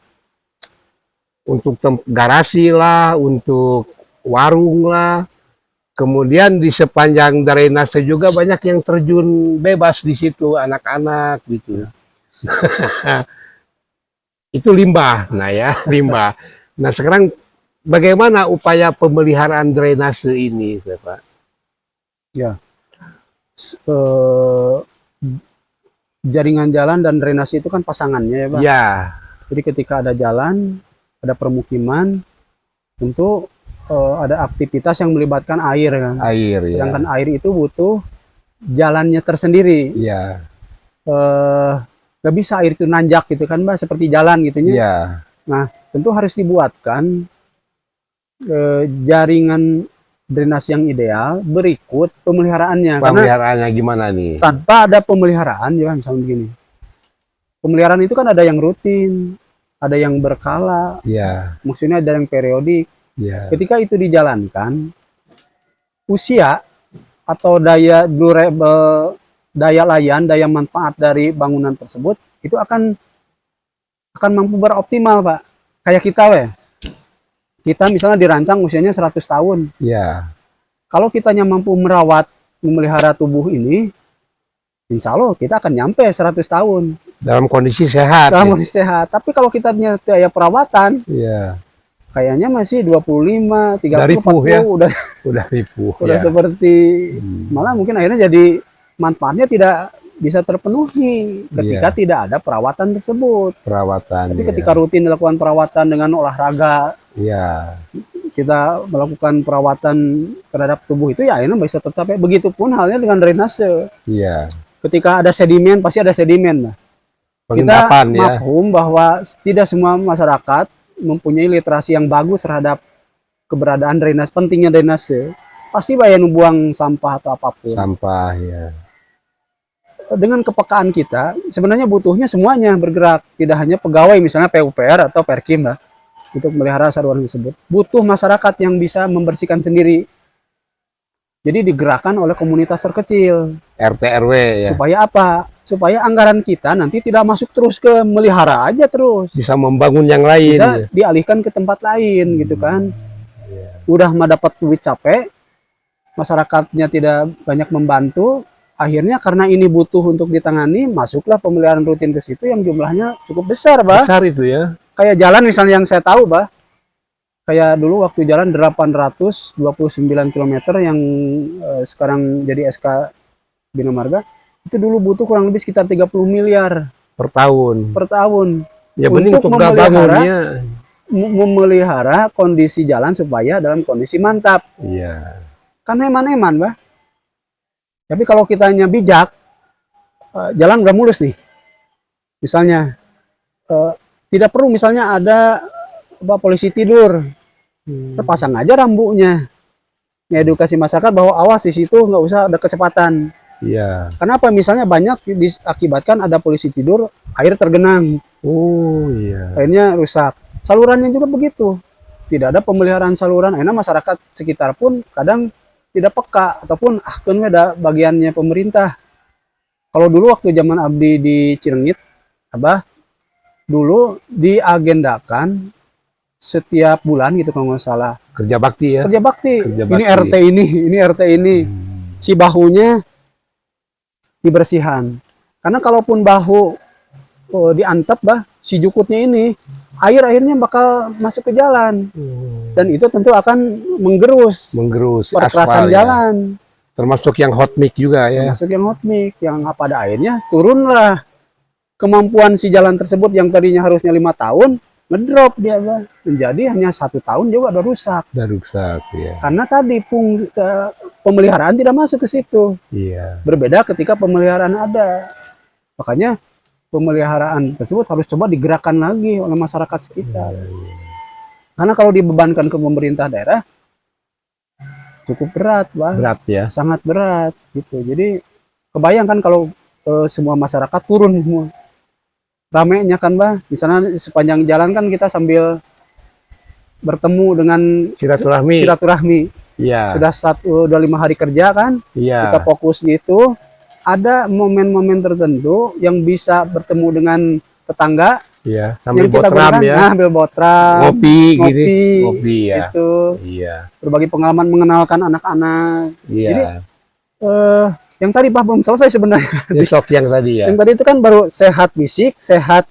Untuk garasi lah, untuk warung lah. Kemudian di sepanjang drainase juga banyak yang terjun bebas di situ, anak-anak gitu. Itu limbah, nah ya, limbah. Nah sekarang bagaimana upaya pemeliharaan drainase ini, Pak? jaringan jalan dan drainase itu kan pasangannya ya, Pak. Ya, Jadi ketika ada jalan, ada permukiman, tentu ada aktivitas yang melibatkan air kan. air ya. Sedangkan air itu butuh jalannya tersendiri. Ya, Gak bisa air itu nanjak gitu kan, Mbak, seperti jalan gitu ya. ya, Nah, tentu harus dibuatkan jaringan drainase yang ideal berikut pemeliharaannya. Karena pemeliharaannya gimana nih? tanpa ada pemeliharaan, ya misalnya begini. Pemeliharaan itu kan ada yang rutin, ada yang berkala, Ya, maksudnya ada yang periodik. ya, Ketika itu dijalankan, usia atau daya durable, daya layan, daya manfaat dari bangunan tersebut itu akan mampu beroptimal, Pak. Kayak kita kita misalnya dirancang usianya 100 tahun. ya, Kalau kitanya mampu merawat, memelihara tubuh ini, insya Allah kita akan nyampe 100 tahun dalam kondisi sehat. dalam ya. kondisi sehat. Tapi kalau kita punya daya perawatan, Ya, kayaknya masih 25, 30, Udah ripuh, 40, ya. udah udah ripuh. udah Ya. seperti Hmm. malah mungkin akhirnya jadi manfaatnya tidak bisa terpenuhi ketika tidak ada perawatan tersebut. Perawatan. Tapi ya. ketika rutin dilakukan perawatan dengan olahraga, Ya, kita melakukan perawatan terhadap tubuh itu ya akhirnya bisa tercapai. Begitupun halnya dengan drainase. ya, Ketika ada sedimen pasti ada sedimen. Nah, kita pengendapan ya. mafhum bahwa tidak semua masyarakat mempunyai literasi yang bagus terhadap keberadaan drainase, pentingnya drainase. Pasti bayar buang sampah atau apapun. Sampah ya. Dengan kepekaan kita, sebenarnya butuhnya semuanya bergerak, tidak hanya pegawai misalnya PUPR atau Perkim lah untuk melihara saluran tersebut. Butuh masyarakat yang bisa membersihkan sendiri. Jadi digerakkan oleh komunitas terkecil. RT RW ya. Supaya apa? Supaya anggaran kita nanti tidak masuk terus ke melihara aja terus. Bisa membangun yang lain. Bisa ya. dialihkan ke tempat lain gitu kan. Ya. Udah mah dapat duit capek, masyarakatnya tidak banyak membantu. Akhirnya karena ini butuh untuk ditangani, masuklah pemeliharaan rutin ke situ yang jumlahnya cukup besar, Bah. Besar itu ya. Kayak jalan misalnya yang saya tahu, Bah. Kayak dulu waktu jalan 829 km yang sekarang jadi SK Bina Marga, itu dulu butuh kurang lebih sekitar 30 miliar Per tahun. per tahun. Ya bening Untuk untuk gak bangunnya. Memelihara kondisi jalan supaya dalam kondisi mantap. Iya. Kan eman-eman, Bah. Tapi kalau kitanya bijak, jalan udah mulus nih. Misalnya, tidak perlu misalnya ada polisi tidur. Terpasang aja rambunya. Ngedukasi masyarakat bahwa awas di situ nggak usah ada kecepatan. Iya. Kenapa? Misalnya banyak diakibatkan ada polisi tidur, air tergenang, Oh iya. airnya rusak. Salurannya juga begitu. Tidak ada pemeliharaan saluran. Akhirnya masyarakat sekitar pun kadang tidak peka ataupun kan ada bagiannya pemerintah. Kalau dulu waktu zaman abdi di Cirengit, Abah, dulu diagendakan setiap bulan gitu kalau nggak salah. Kerja bakti ya. Kerja bakti. Kerja Ini bakti. RT ini RT ini. Si bahunya dibersihan. Karena kalaupun bahu diantep, bah, si jukutnya ini, akhirnya bakal masuk ke jalan. Dan itu tentu akan menggerus perkerasan aspal, ya. jalan. Termasuk yang hot mix juga ya. Termasuk yang hot mix, yang pada akhirnya turunlah kemampuan si jalan tersebut yang tadinya harusnya 5 tahun, ngedrop dia, bah. Menjadi hanya 1 tahun juga udah rusak. Udah rusak ya. Karena tadi pemeliharaan tidak masuk ke situ. Iya. Berbeda ketika pemeliharaan ada. Makanya pemeliharaan tersebut harus coba digerakkan lagi oleh masyarakat sekitar. Karena kalau dibebankan ke pemerintah daerah cukup berat, bah. Berat ya. Sangat berat gitu. Jadi kebayangkan kalau semua masyarakat turun semua. Ramenya kan, bah. Misalnya sepanjang jalan kan kita sambil bertemu dengan silaturahmi. Iya. Udah 5 hari kerja kan, Iya. kita fokus gitu. Ada momen-momen tertentu yang bisa bertemu dengan tetangga, Iya. Sambil yang kita botram gunakan, ya. ambil botram, Ngopi gini. Ngopi ya. itu Iya. berbagi pengalaman, mengenalkan anak-anak. Iya. Jadi yang tadi Pak belum selesai sebenarnya. Besok yang tadi ya. Yang tadi itu kan baru sehat fisik, sehat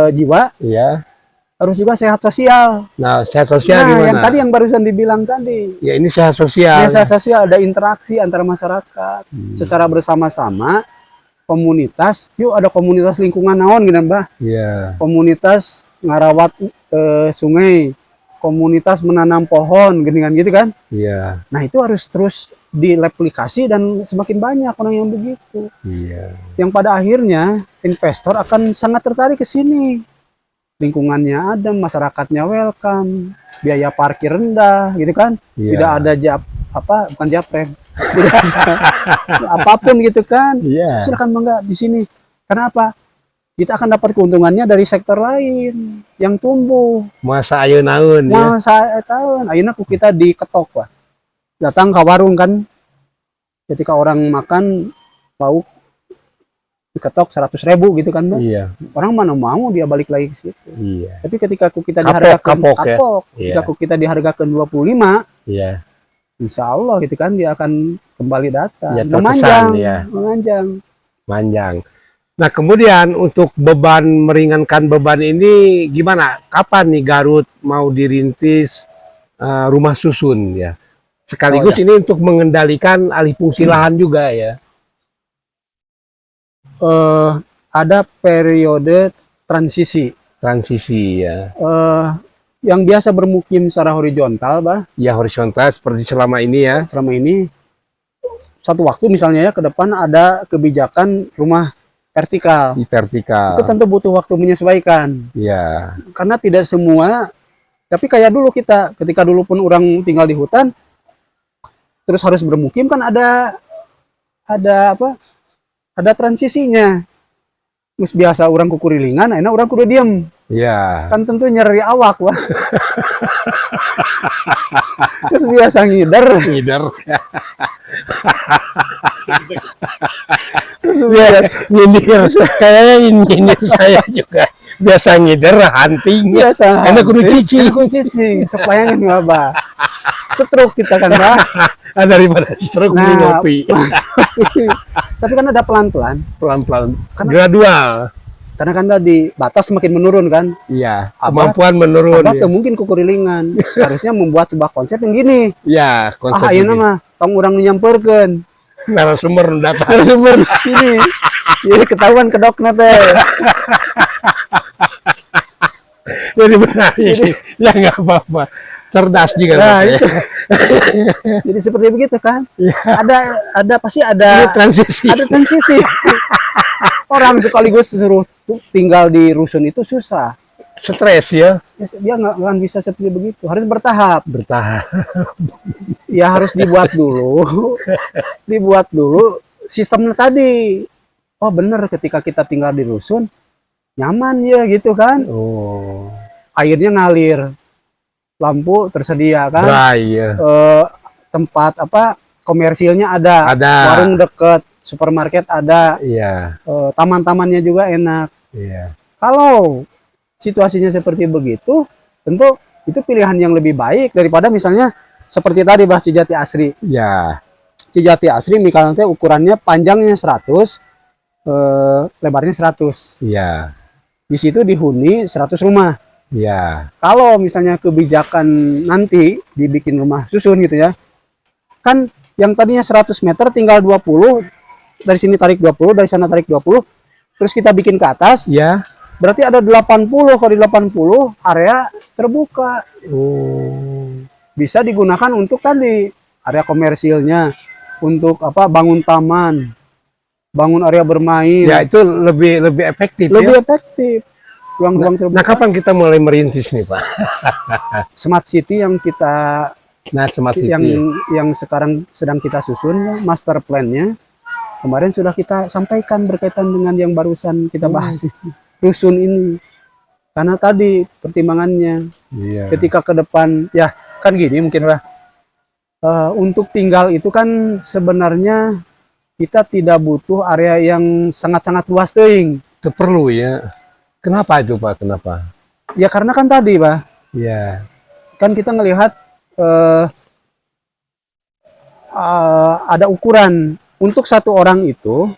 jiwa, Iya. harus juga sehat sosial. Nah, sehat sosial Nah, gimana? yang tadi yang barusan dibilang tadi. Ya ini sehat sosial. Sehat sosial, ada interaksi antara masyarakat secara bersama-sama. Komunitas, yuk ada komunitas lingkungan naon gitu, Mbah. Iya. Komunitas ngarawat sungai, komunitas menanam pohon, gini gitu kan. Iya. Nah, itu harus terus direplikasi dan semakin banyak orang yang begitu. Iya. Yang pada akhirnya investor akan sangat tertarik ke sini. Lingkungannya adem, masyarakatnya welcome, biaya parkir rendah, gitu kan? Iya. Tidak ada bukan japrem, tidak ada apapun gitu kan? Iya. Silakan bangga di sini. Kenapa? Kita akan dapat keuntungannya dari sektor lain yang tumbuh. Masa ayo naun ya. Masa tahun, ayeuna ku kita diketok, Pak. Datang ke warung kan, ketika orang makan lauk diketok 100.000 gitu kan, Mbak. Iya. Orang mana mau dia balik lagi ke situ. Iya. Tapi ketika kita Kapok, dihargakan kapok ya. ketika Iya. kita dihargakan 25, Iya. insya Allah gitu kan dia akan kembali datang. Ya, terkesan, memanjang, ya. memanjang. Panjang. Nah, kemudian untuk meringankan beban ini gimana? Kapan nih Garut mau dirintis rumah susun ya? Sekaligus ini untuk mengendalikan alih fungsi lahan juga ya. Ada periode transisi. Transisi ya. Yang biasa bermukim secara horizontal, Bah, Ya horizontal seperti selama ini ya. selama ini satu waktu misalnya ya ke depan ada kebijakan rumah vertikal. Di vertikal. Itu tentu butuh waktu menyesuaikan. Ya. Karena tidak semua, tapi kayak dulu kita, ketika dulu pun orang tinggal di hutan, terus harus bermukim kan ada transisinya. Terus biasa orang kukurilingan, enak orang kudu diem. Ya. Kan tentu nyeri awak, wah. Terus biasa ngider. Ngider. Terus biasa Nyindir. Kayaknya nyindir saya juga. Biasa ngider hunting. biasa. Enak kudu cicing. Kudu cicing. Supaya nggak apa. Stroke kita kan, Bah. Daripada stroke Nah, ngopi. Tapi kan ada pelan-pelan. Pelan-pelan. Karena- Gradual. Karena kan tadi batas semakin menurun kan. Iya. Abah- Kemampuan menurun. Abah Ya. tuh mungkin kukurilingan. Harusnya membuat sebuah konsep yang gini. Ya, konsep Ayeuna ini. mah tong urang nyamperkeun. Narasumber datang. Narasumber di sini. Jadi ketahuan kedokna teh. Jadi benar ini. Ya nggak apa-apa. Cerdas juga. Nah, Pak, ya. itu. Jadi seperti begitu kan? Iya. Ada pasti Ini ada transisi. transisi. Orang sekaligus suruh tinggal di rusun itu susah. Stres ya. Dia nggak akan bisa seperti begitu. Harus bertahap. Bertahan. Ya harus dibuat dulu. Dibuat dulu sistemnya tadi. Oh bener, ketika kita tinggal di rusun nyaman ya gitu kan. Oh. Airnya ngalir, lampu tersedia kan. Dry ya. Tempat apa komersilnya ada, Ada. warung deket, supermarket ada, Iya. taman-tamannya juga enak. Iya. Kalau situasinya seperti begitu, tentu itu pilihan yang lebih baik daripada misalnya seperti tadi Bah Cijati Asri. Ya. Cijati Asri misalnya ukurannya panjangnya 100, lebarnya 100. Iya. Di situ dihuni 100 rumah. Iya. Kalau misalnya kebijakan nanti dibikin rumah susun gitu ya, kan yang tadinya 100 meter tinggal 20, dari sini tarik 20, dari sana tarik 20, terus kita bikin ke atas, Ya. berarti ada 80. Kalau di 80 area terbuka, Oh. bisa digunakan untuk tadi area komersilnya, untuk apa, bangun taman, bangun area bermain, Ya itu lebih efektif lebih ya. efektif. Ruang-ruang terbuka. Nah, kapan kita mulai merintis nih, Pak? Smart City yang kita Nah, Smart City. yang sekarang sedang kita susun master plan-nya, kemarin sudah kita sampaikan berkaitan dengan yang barusan kita bahas rusun ini. Karena tadi pertimbangannya Iya. ketika ke depan ya kan gini mungkin lah, untuk tinggal itu kan sebenarnya kita tidak butuh area yang sangat-sangat luas teuing. Itu perlu ya. Kenapa itu, Pak? Kenapa? Ya karena kan tadi Pak, Ya. kan kita ngelihat ada ukuran untuk satu orang itu,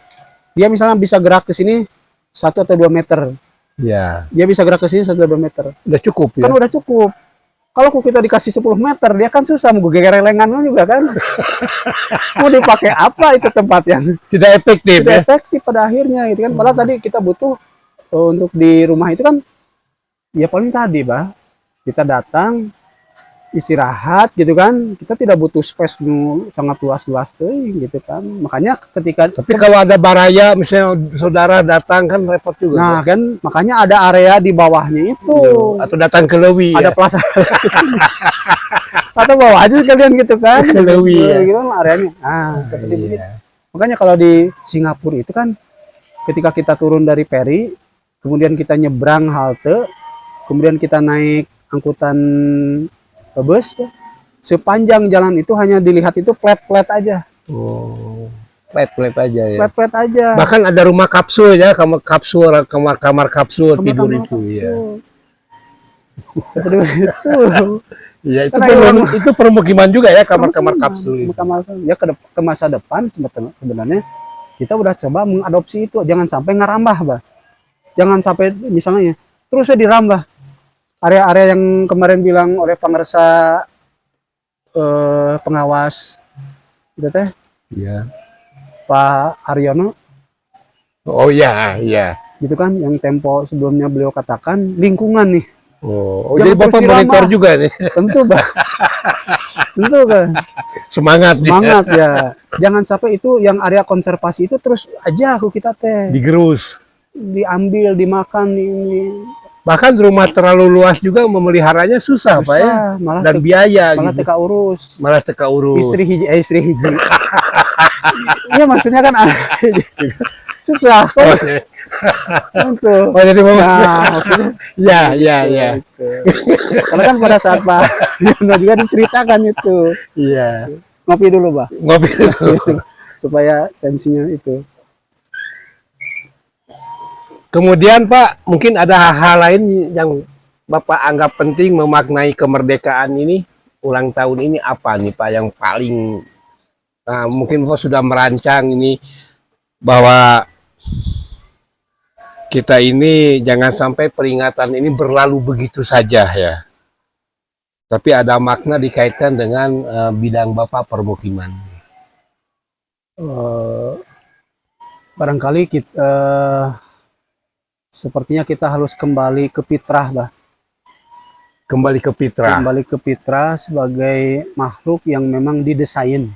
dia misalnya bisa gerak ke sini 1 atau 2 meter. Ya. Dia bisa gerak ke sini 1 atau 2 meter. Udah cukup ya. Kan udah cukup. Kalau kita dikasih 10 meter, dia kan susah mau geger lengan juga kan. Mau dipakai apa itu tempat yang Tidak efektif tidak ya. efektif pada akhirnya gitu kan. Padahal tadi kita butuh untuk di rumah itu kan ya paling tadi, Bah. Kita datang istirahat gitu kan, kita tidak butuh space sangat luas-luas tuh gitu kan. Makanya ketika Tapi kalau ada baraya misalnya saudara datang kan repot juga. nah kan makanya ada area di bawahnya itu, Atau datang ke Lewi ada ya. plaza atau bawa aja sekalian gitu kan, Ke Lewi ya. gitu kan areanya. Nah seperti begitu. Iya. Makanya kalau di Singapura itu kan ketika kita turun dari feri, kemudian kita nyebrang halte, kemudian kita naik angkutan bus, sepanjang jalan itu hanya dilihat itu flat-flat aja. Oh. Flat aja ya. Flat-flat aja. Bahkan ada rumah kapsul ya, kamar kapsul tidur Kamar-kamar itu ya. kapsul. Seperti itu. Iya, itu Karena itu permukiman juga ya, kamar-kamar kapsul. Ya ke masa depan sebenarnya kita udah coba mengadopsi itu, jangan sampai ngerambah, Bah. Jangan sampai misalnya terusnya dirambah. Area-area yang kemarin bilang oleh pengersa pengawas itu teh Iya. Pak Haryono Oh iya, iya. gitu kan, yang tempo sebelumnya beliau katakan lingkungan nih. Oh, Jangan jadi Bapak terus dirambah. monitor juga nih. Tentu, Bah. Tentu kan. Semangat nih. Semangat ya. Jangan sampai itu yang area konservasi itu terus aja aku kita teh Digerus. diambil, dimakan ini. Bahkan rumah terlalu luas juga memeliharanya susah, Pak ya. Malah Dan biaya malah gitu. teka urus. Malah teka urus. Istri hiji. Iya maksudnya kan susah kok. Itu. Oh, jadi Nah, maksudnya ya. gitu. Karena kan pada saat Pak Yono juga diceritakan itu. Iya. Ngopi dulu, Bah. Ngopi dulu. Supaya tensinya itu. Kemudian Pak, mungkin ada hal lain yang Bapak anggap penting memaknai kemerdekaan ini, ulang tahun ini apa nih Pak yang paling mungkin Bapak sudah merancang ini bahwa kita ini jangan sampai peringatan ini berlalu begitu saja ya. Tapi ada makna dikaitkan dengan bidang Bapak permukiman. Barangkali kita sepertinya kita harus kembali ke fitrah, Bah. Kembali ke fitrah. Kembali ke fitrah sebagai makhluk yang memang didesain,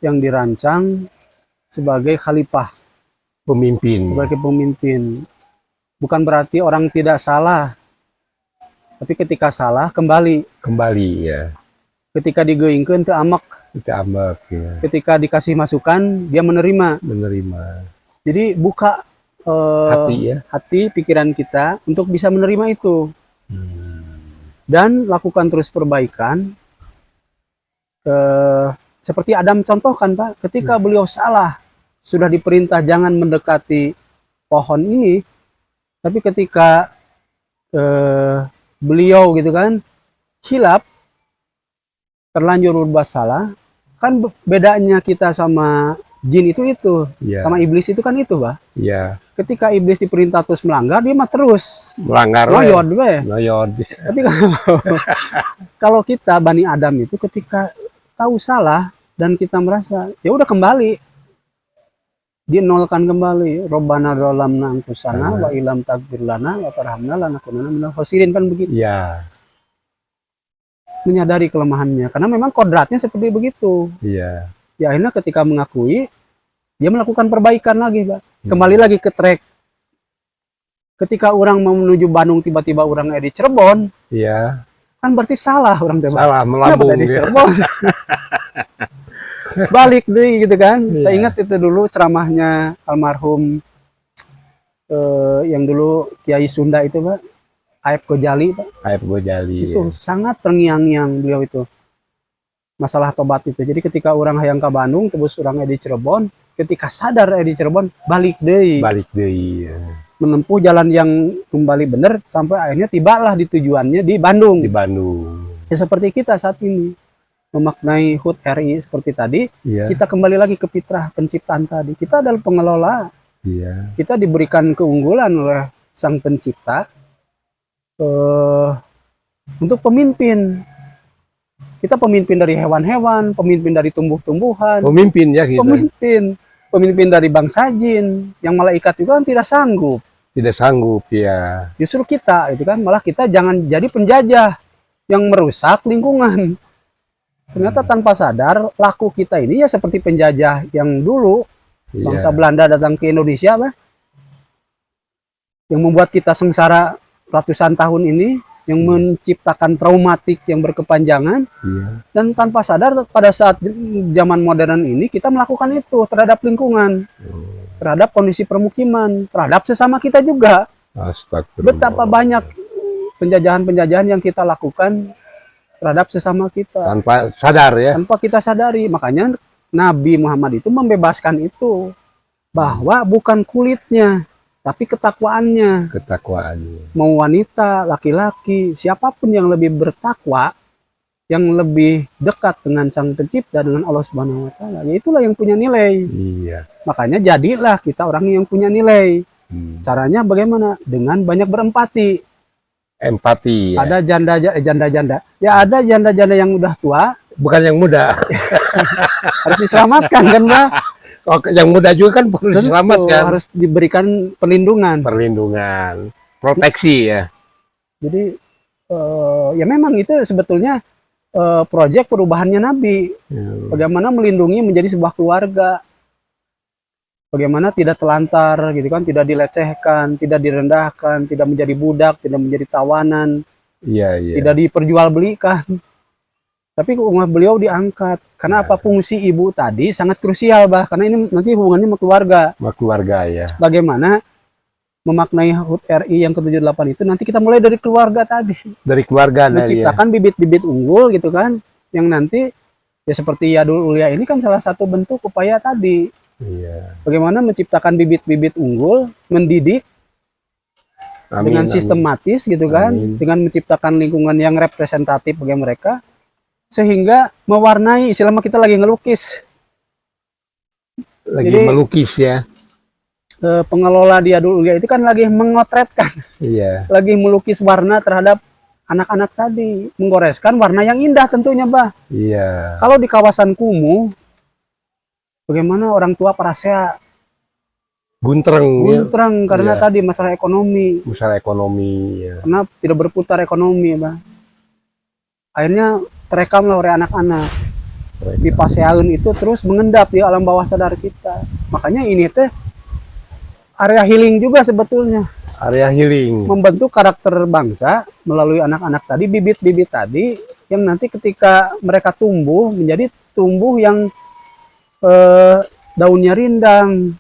yang dirancang sebagai khalifah, pemimpin. sebagai pemimpin. Bukan berarti orang tidak salah, tapi ketika salah kembali. Kembali ya. Ketika digeuingkeun teu amek, Kita ambek ya. Ketika dikasih masukan, dia menerima. Menerima. Jadi buka Hati ya. hati, pikiran kita untuk bisa menerima itu. Hmm. Dan lakukan terus perbaikan. Seperti Adam contohkan, Pak, ketika beliau salah, sudah diperintah jangan mendekati pohon ini, tapi ketika beliau gitu kan hilap, terlanjur berbuat salah, kan bedanya kita sama jin itu Iya. sama iblis itu kan itu, Pak. Iya. Ketika iblis diperintah terus melanggar, dia mah terus Melanggar. loyot, Pak. Loyot. Tapi kalau kita Bani Adam itu ketika tahu salah dan kita merasa ya udah kembali, dinolkan kembali. Robbana zalamna anfusana wa ilam taghfir lana wa tarhamna lanakunanna minal khosirin, kan begitu. Iya. Menyadari kelemahannya karena memang kodratnya seperti begitu. Iya. Ya akhirnya ketika mengakui, dia melakukan perbaikan lagi, Pak. Kembali lagi ke track. Ketika orang mau menuju Bandung, tiba-tiba orang di Cirebon, Iya. kan berarti salah orang tembak. Salah melambung di ya. Cirebon. Balik deh gitu kan. Iya. Saya ingat itu dulu ceramahnya almarhum yang dulu Kiai Sunda itu, Pak. Aib Gojali, Pak. Aib Gojali. Itu sangat terngiang-ngiang beliau itu. Masalah tobat itu. Jadi ketika orang hayang ke Bandung, terus orang di Cirebon, ketika sadar di Cirebon, balik deh. Balik deh. Ya. Menempuh jalan yang kembali benar sampai akhirnya tibalah di tujuannya di Bandung. Di Bandung. Ya, seperti kita saat ini memaknai HUT RI seperti tadi, Iya. kita kembali lagi ke fitrah penciptaan tadi. Kita adalah pengelola. Iya. Kita diberikan keunggulan oleh Sang Pencipta untuk pemimpin. Kita pemimpin dari hewan-hewan, pemimpin dari tumbuh-tumbuhan, Pemimpin ya kita. pemimpin dari bangsa jin, yang malaikat juga kan tidak sanggup. Tidak sanggup ya. Justru kita itu kan malah kita jangan jadi penjajah yang merusak lingkungan. Ternyata tanpa sadar laku kita ini ya seperti penjajah yang dulu bangsa Iya. Belanda datang ke Indonesia, Pak, yang membuat kita sengsara ratusan tahun ini, yang menciptakan traumatik yang berkepanjangan. Iya. Dan tanpa sadar pada saat zaman modern ini kita melakukan itu terhadap lingkungan, terhadap kondisi permukiman, terhadap sesama kita juga. Astagfirullah. Betapa banyak penjajahan-penjajahan yang kita lakukan terhadap sesama kita Tanpa sadar ya. tanpa kita sadari. Makanya Nabi Muhammad itu membebaskan itu, bahwa bukan kulitnya tapi ketakwaannya. Ketakwaannya. Mau wanita, laki-laki, siapapun yang lebih bertakwa, yang lebih dekat dengan Sang Pencipta, dengan Allah Subhanahu wa taala, ya itulah yang punya nilai. Iya. Makanya jadilah kita orang yang punya nilai. Hmm. Caranya bagaimana? Dengan banyak berempati. Empati ya. Ada janda-janda. Ya ada janda-janda yang udah tua, Bukan yang muda. harus diselamatkan kan, Mbak? Oh, yang muda juga kan perlu Tentu, diselamatkan. harus diberikan perlindungan. Perlindungan. Proteksi ya. Jadi ya memang itu sebetulnya proyek perubahannya Nabi. Ya. Bagaimana melindungi menjadi sebuah keluarga. Bagaimana tidak telantar gitu kan, tidak dilecehkan, tidak direndahkan, tidak menjadi budak, tidak menjadi tawanan, Iya, iya. tidak diperjualbelikan. Tapi rumah beliau diangkat. Karena apa? Fungsi ibu tadi sangat krusial, Bah. Karena ini nanti hubungannya sama keluarga. Sama keluarga ya. Bagaimana memaknai HUT RI yang ke-78 itu nanti kita mulai dari keluarga tadi. Dari keluarga ya. Menciptakan bibit-bibit unggul gitu kan. Yang nanti ya seperti Yadul Ulia ini kan salah satu bentuk upaya tadi. Iya. Bagaimana menciptakan bibit-bibit unggul, mendidik Amin, dengan amin. sistematis gitu kan, Amin. dengan menciptakan lingkungan yang representatif bagi mereka, sehingga mewarnai, selama kita lagi ngelukis, Lagi Jadi- melukis ya. pengelola di Yadul Ulia itu kan lagi mengotretkan, Iya. lagi melukis warna terhadap anak-anak tadi, menggoreskan warna yang indah tentunya, Bah. Iya. Kalau di kawasan kumuh, bagaimana orang tua parasea Guntreng ya. buntreng karena Iya. tadi masalah ekonomi, Masalah ekonomi ya. karena tidak berputar ekonomi, Bang. Akhirnya terekamlah oleh anak-anak. Pipa seaun itu terus mengendap di alam bawah sadar kita. Makanya ini teh area healing juga sebetulnya, Area healing. membentuk karakter bangsa melalui anak-anak tadi, bibit-bibit tadi yang nanti ketika mereka tumbuh menjadi tumbuh yang daunnya rindang,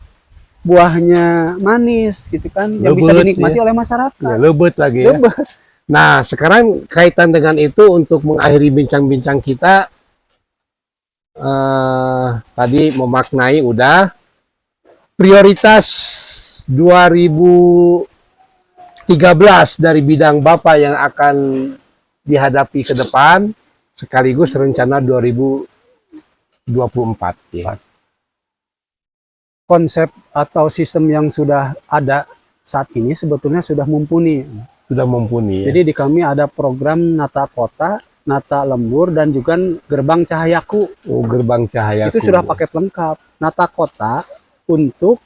buahnya manis gitu kan, yang bisa Lebat, dinikmati ya. oleh masyarakat. Ya, lebat lagi ya. Lebat. Nah, sekarang kaitan dengan itu untuk mengakhiri bincang-bincang kita, tadi memaknai udah prioritas 2013 dari bidang Bapak yang akan dihadapi ke depan, sekaligus rencana 2024 ya. Konsep atau sistem yang sudah ada saat ini sebetulnya sudah mumpuni. Sudah mumpuni ya. Jadi di kami ada program Nata Kota, Nata Lembur, dan juga Gerbang Cahayaku. Oh, gerbang cahaya. Itu sudah paket lengkap. Nata Kota untuk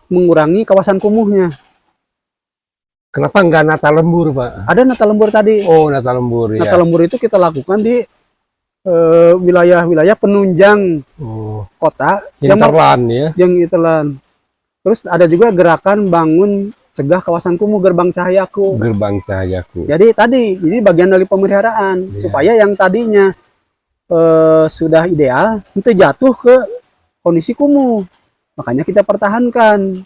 mengurangi kawasan kumuhnya. Kenapa enggak Nata Lembur, Pak? Ada Nata Lembur tadi. Oh, Nata Lembur ya. Nata Lembur itu kita lakukan di wilayah-wilayah penunjang Oh, kota hinterland ya. yang itelan. Terus ada juga gerakan bangun cegah kawasan kumuh Gerbang Cahayaku. Gerbang cahayaku. Jadi tadi ini bagian dari pemeliharaan Iya. supaya yang tadinya sudah ideal itu jatuh ke kondisi kumuh. Makanya kita pertahankan.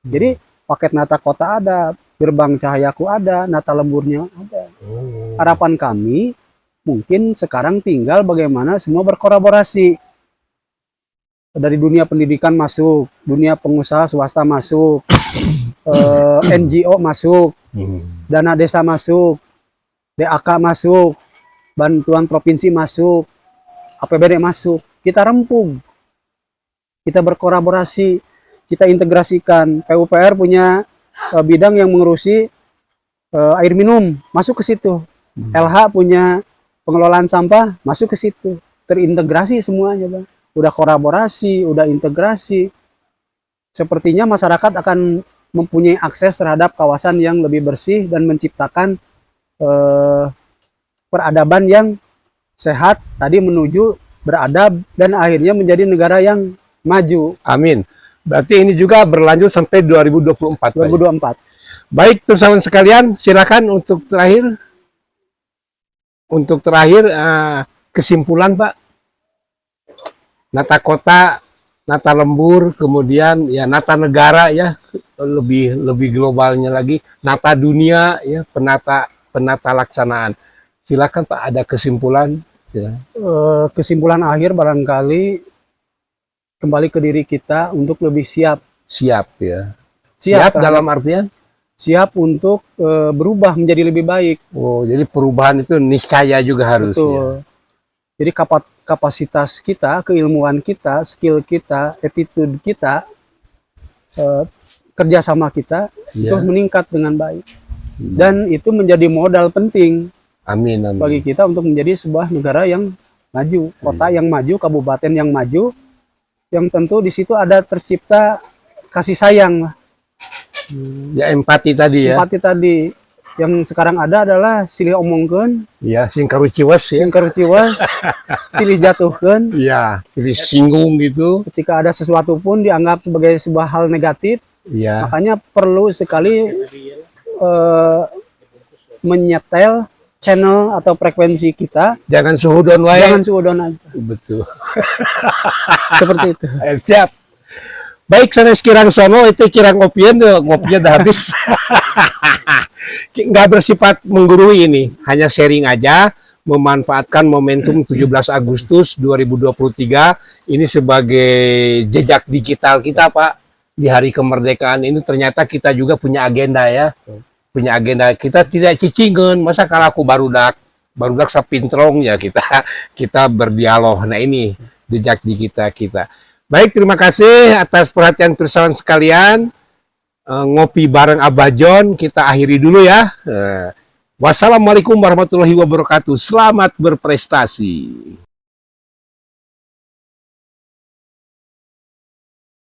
Jadi paket Nata Kota ada, Gerbang Cahayaku ada, Nata Lemburnya ada. Oh. Harapan kami mungkin sekarang tinggal bagaimana semua berkolaborasi. Dari dunia pendidikan masuk, dunia pengusaha swasta masuk, NGO masuk, dana desa masuk, DAK masuk, bantuan provinsi masuk, APBD masuk. Kita rempung, kita berkolaborasi, kita integrasikan. PUPR punya bidang yang mengurusi air minum, masuk ke situ. LH punya pengelolaan sampah, masuk ke situ. Terintegrasi semuanya, Bang. Udah kolaborasi, udah integrasi. Sepertinya masyarakat akan mempunyai akses terhadap kawasan yang lebih bersih dan menciptakan peradaban yang sehat, tadi menuju beradab dan akhirnya menjadi negara yang maju. Amin. Berarti ini juga berlanjut sampai 2024. 2024. Baik, teman-teman sekalian, silakan untuk terakhir. Untuk terakhir, kesimpulan, Pak. Nata Kota, Nata Lembur, kemudian ya Nata Negara ya, lebih globalnya lagi, Nata Dunia ya, penata laksanaan. Silakan Pak, ada kesimpulan. Ya. Kesimpulan akhir barangkali kembali ke diri kita untuk lebih siap. Siap ya. Siap dalam artian? Siap untuk berubah menjadi lebih baik. Oh, jadi perubahan itu niscaya juga harus. Betul. Ya. Jadi kapasitas kita, keilmuan kita, skill kita, attitude kita, kerjasama kita itu meningkat dengan baik. Dan itu menjadi modal penting. Amin, amin. Bagi kita untuk menjadi sebuah negara yang maju, kota yang maju, kabupaten yang maju, yang tentu di situ ada tercipta kasih sayang. Ya, empati tadi ya. Empati tadi. Yang sekarang ada adalah silih omongkeun, ya sing karuciwas ya. Sing karuciwas, silih jatuhkeun. Ya, silih singgung gitu. Ketika ada sesuatu pun dianggap sebagai sebuah hal negatif. Ya. Makanya perlu sekali menyetel channel atau frekuensi kita. Jangan suhudon wae. Jangan suhudon aja. Betul. Seperti itu. Siap. Baik, sanes kirang sono itu kirang opien, ngopinya udah habis. Nggak bersifat menggurui ini, hanya sharing aja, memanfaatkan momentum 17 Agustus 2023 ini sebagai jejak digital kita, Pak. Di hari kemerdekaan ini ternyata kita juga punya agenda ya. Punya agenda, kita tidak cicingan, masa kalau aku barudak sapintrong ya, kita berdialog. Nah, ini jejak digital kita. Baik, terima kasih atas perhatian persawan sekalian. Ngopi bareng Abah John, kita akhiri dulu ya. Wassalamualaikum warahmatullahi wabarakatuh. Selamat berprestasi.